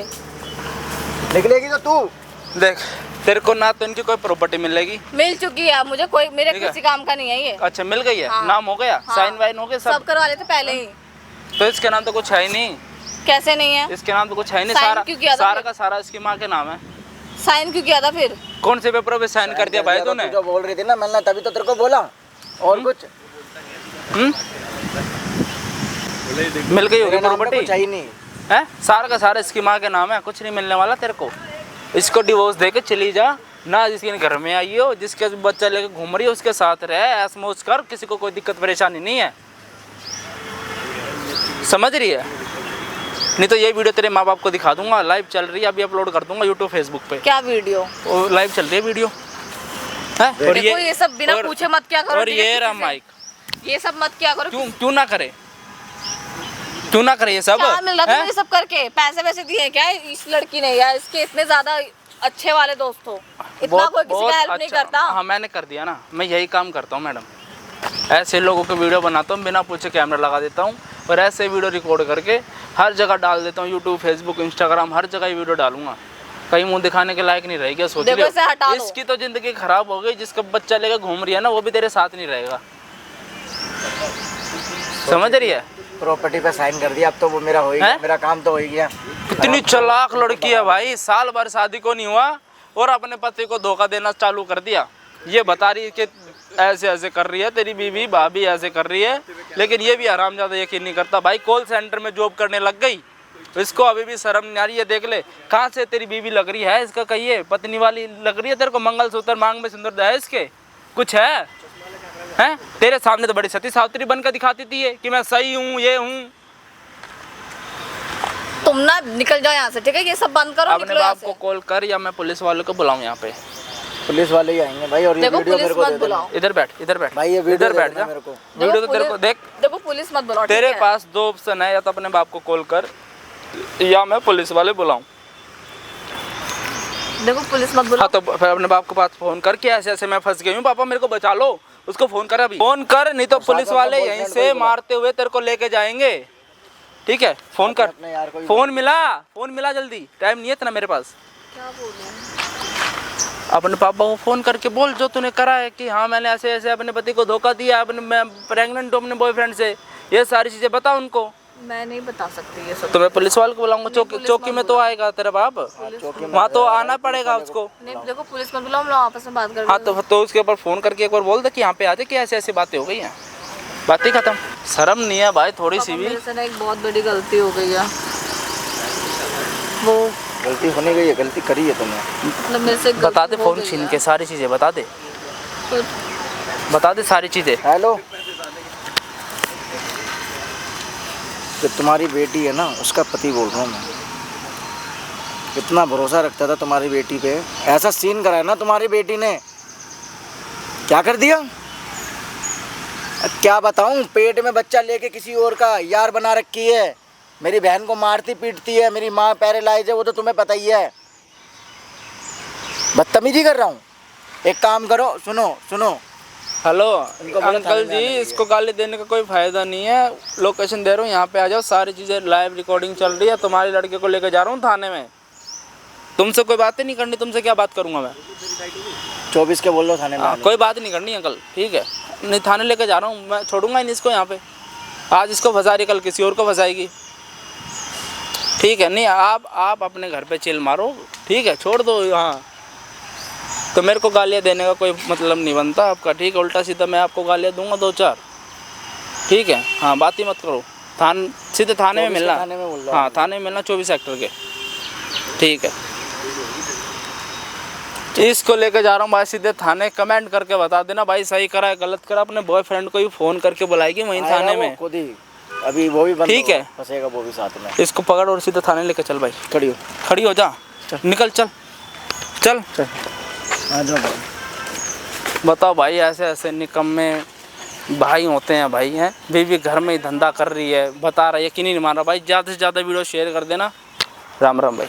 निकलेगी तो तू। देख, तेरे को ना तो इनकी कोई प्रॉपर्टी मिलेगी। मिल चुकी है मुझे, कोई मेरे ठीक है। किसी काम का नहीं है ये। अच्छा मिल गई है, हाँ। नाम हो गया, हाँ। साइन वाइन हो गए सब सब? करवा लेते पहले ही। तो इसके नाम तो कुछ है ही नहीं, कैसे नहीं है? इसके नाम तो कुछ है ही नहीं। साइन सारा क्यों किया था सारा फिर? का सारा इसकी माँ के नाम है। साइन क्यों किया था फिर? कौन से पेपरों पे साइन कर दिया भाई तूने? तू जो बोल रही थी ना मैंने तभी तो तेरे को बोला। और कुछ मिल गई होगी मेरे नाम पे प्रॉपर्टी, कुछ है ही नहीं। है? सारा का सारा इसकी माँ के नाम है, कुछ नहीं मिलने वाला तेरे को। इसको डिवोर्स दे के चली जा ना, जिसके घर में आई हो, जिसके बच्चा लेके घूम रही है उसके साथ रहे, ऐश मौज कर, किसी को कोई दिक्कत परेशानी नहीं है, समझ रही है? नहीं तो ये वीडियो तेरे माँ बाप को दिखा दूंगा, लाइव चल रही है, अभी अपलोड कर दूंगा यूट्यूब फेसबुक पे। क्या वीडियो? वो लाइव चल रही है वीडियो, है? और देखो ये सब बिना पूछे मत क्या करो। और ठीक है, ये किसी रहा से। माइक, ये सब मत क्या करो। क्यों क्यों ना करे, क्यों ना करे ये सब? क्या मिल रहा था हैं? ये सब करके? पैसे वैसे दिए क्या इस लड़की ने, या इसके इतने ज्यादा अच्छे वाले दोस्त हो? इतना कोई किसी का हेल्प नहीं करता। हाँ मैंने कर दिया ना, मैं यही काम करता हूँ मैडम, ऐसे लोगों के वीडियो बनाता हूँ, बिना पूछे कैमरा लगा देता हूँ और ऐसे वीडियो रिकॉर्ड करके हर जगह डाल देता हूँ, यूट्यूब फेसबुक इंस्टाग्राम हर जगह ये वीडियो डालूंगा। कहीं मुंह दिखाने के लायक नहीं रहेगा, सोच देखो इसे हटा लियो। दो। इसकी तो जिंदगी खराब हो गई, जिसका बच्चा लेकर घूम रही है ना वो भी तेरे साथ नहीं रहेगा, समझ रही है? प्रॉपर्टी पे साइन कर दिया, अब तो वो मेरा हो ही गया, हैं? मेरा काम तो हो ही गया। कितनी चालाक लड़की है भाई, साल भर शादी को नहीं हुआ और अपने पति को धोखा देना चालू कर दिया। ये बता रही है कि ऐसे ऐसे कर रही है तेरी बीवी भाभी, ऐसे कर रही है, लेकिन ये भी हरामजादा यकीन नहीं करता भाई। कॉल सेंटर में जॉब करने लग गई, इसको अभी भी शर्म नहीं आ रही है। देख ले कहाँ से तेरी बीवी लग रही है, इसका कहिए पत्नी वाली लग रही है तेरे को? मंगलसूत्र मांग में सिंदूर है इसके, कुछ है? हैं? तेरे सामने तो बड़ी सती सावित्री बनकर दिखाती थी ये कि मैं सही हूँ, ये हूँ। तुम ना निकल जाओ यहाँ से, ठीक है? ये सब बंद करो, अपने निकलो यहाँ बाप को से। कॉल कर या मैं पुलिस वालों को बुलाऊं यहाँ पे? पुलिस वाले ही आएंगे भाई। और ये देखो वीडियो पुलिस मेरे को मत दे देना। बुलाओ। इधर बैठ, इधर बैठ भाई ये वीडियो इधर दे बैठ देना जा। मेरे को। वीडियो तो तेरे को देख, देखो पुलिस मत बुलाओ, ठीक तेरे है? पास दो ऑप्शन है, या तो अपने बाप को कॉल कर या मैं पुलिस वाले बुलाऊं। देखो पुलिस मत बुलाओ। हाँ तो फिर अपने बाप के पास फोन कर के ऐसे ऐसे मैं फंस गई हूँ, पापा मेरे को बचा लो, उसको फोन कर अभी, फोन कर, नहीं तो पुलिस वाले यहीं से मारते हुए तेरे को लेके जाएंगे, ठीक है? फोन कर, अपने यार को ही फोन मिला जल्दी, टाइम नहीं है इतना मेरे पास। क्या बोलूं? अपने पापा को फ़ोन करके बोल जो तूने करा है कि हाँ मैंने ऐसे ऐसे अपने पति को धोखा दिया, अपने मैं प्रेग्नेंट हूँ अपने बॉयफ्रेंड से, ये सारी चीज़ें बता उनको। मैं नहीं बता सकती ये सब। तो मैं पुलिस वाले को बुलाऊंगा, चौकी में तो आएगा तेरा बाप, वहाँ तो आना पड़ेगा उसको। नहीं देखो, पुलिस मत बुलाओ, हम लोग आपस में बात कर। हाँ तो उसके ऊपर फ़ोन करके एक बार बोल दे कि यहाँ पे आ जाए कि ऐसी ऐसी बातें हो गई हैं, बातें खत्म। शर्म नहीं है भाई थोड़ी सी भी? मेरे से ना एक बहुत बड़ी गलती हो गई है। वो गलती होने गई है, गलती करी है तुमने। मतलब मेरे से बता दे, फ़ोन छीन के सारी चीज़ें बता दे, तो बता दे सारी चीज़ें। हेलो, जो तुम्हारी बेटी है ना उसका पति बोल रहा हूँ मैं। कितना भरोसा रखता था तुम्हारी बेटी पे, ऐसा सीन करा है ना तुम्हारी बेटी ने, क्या कर दिया। क्या बताऊँ, पेट में बच्चा लेके किसी और का यार बना रखी है, मेरी बहन को मारती पीटती है, मेरी माँ पैरालाइज है, वो तो तुम्हें पता ही है। बदतमीजी कर रहा हूँ। एक काम करो, सुनो सुनो, हेलो इनको बोलो अंकल थाने में जी, आने इसको गाली देने का कोई फ़ायदा नहीं है। लोकेशन दे रहा हूँ, यहाँ पे आ जाओ, सारी चीज़ें लाइव रिकॉर्डिंग चल रही है। तुम्हारी लड़के को लेकर जा रहा हूँ थाने में, तुमसे कोई बातें नहीं करनी, तुमसे क्या बात करूँगा मैं। 24 के बोल लो थाने में आने। कोई बात नहीं करनी अंकल, ठीक है? नहीं थाने लेकर जा रहा हूँ मैं, छोड़ूंगा ही नहीं इसको यहाँ पे। आज इसको फंसा रही, कल किसी और को फंसाएगी, ठीक है? नहीं आप अपने घर पे चिल मारो, ठीक है? छोड़ दो यहाँ, तो मेरे को गालियाँ देने का कोई मतलब नहीं बनता आपका, ठीक है? उल्टा सीधा मैं आपको गालियाँ दूंगा 2-4, ठीक है? हाँ, बात ही मत करो। सीधे थाने में मिलना। थाने में बोल रहा हूँ। हाँ, थाने में मिलना 24 सेक्टर के, ठीक है? इसको लेके जा रहा हूँ भाई सीधे थाने। कमेंट करके बता देना भाई सही करा है गलत करा। अपने बॉयफ्रेंड को ही फ़ोन करके बुलाएगी वहीं थाने में, खुद ही अभी वो भी बंद ठीक है? फंसेगा वो भी साथ में। इसको पकड़ और सीधे थाने लेके चल भाई। खड़ी हो जा, निकल, चल। आ जाओ। बताओ भाई, ऐसे ऐसे निकम्मे भाई होते हैं भाई, हैं? बीवी घर में ही धंधा कर रही है, बता रहा है, यकीन नहीं मान रहा भाई। ज़्यादा से ज़्यादा वीडियो शेयर कर देना। राम राम भाई।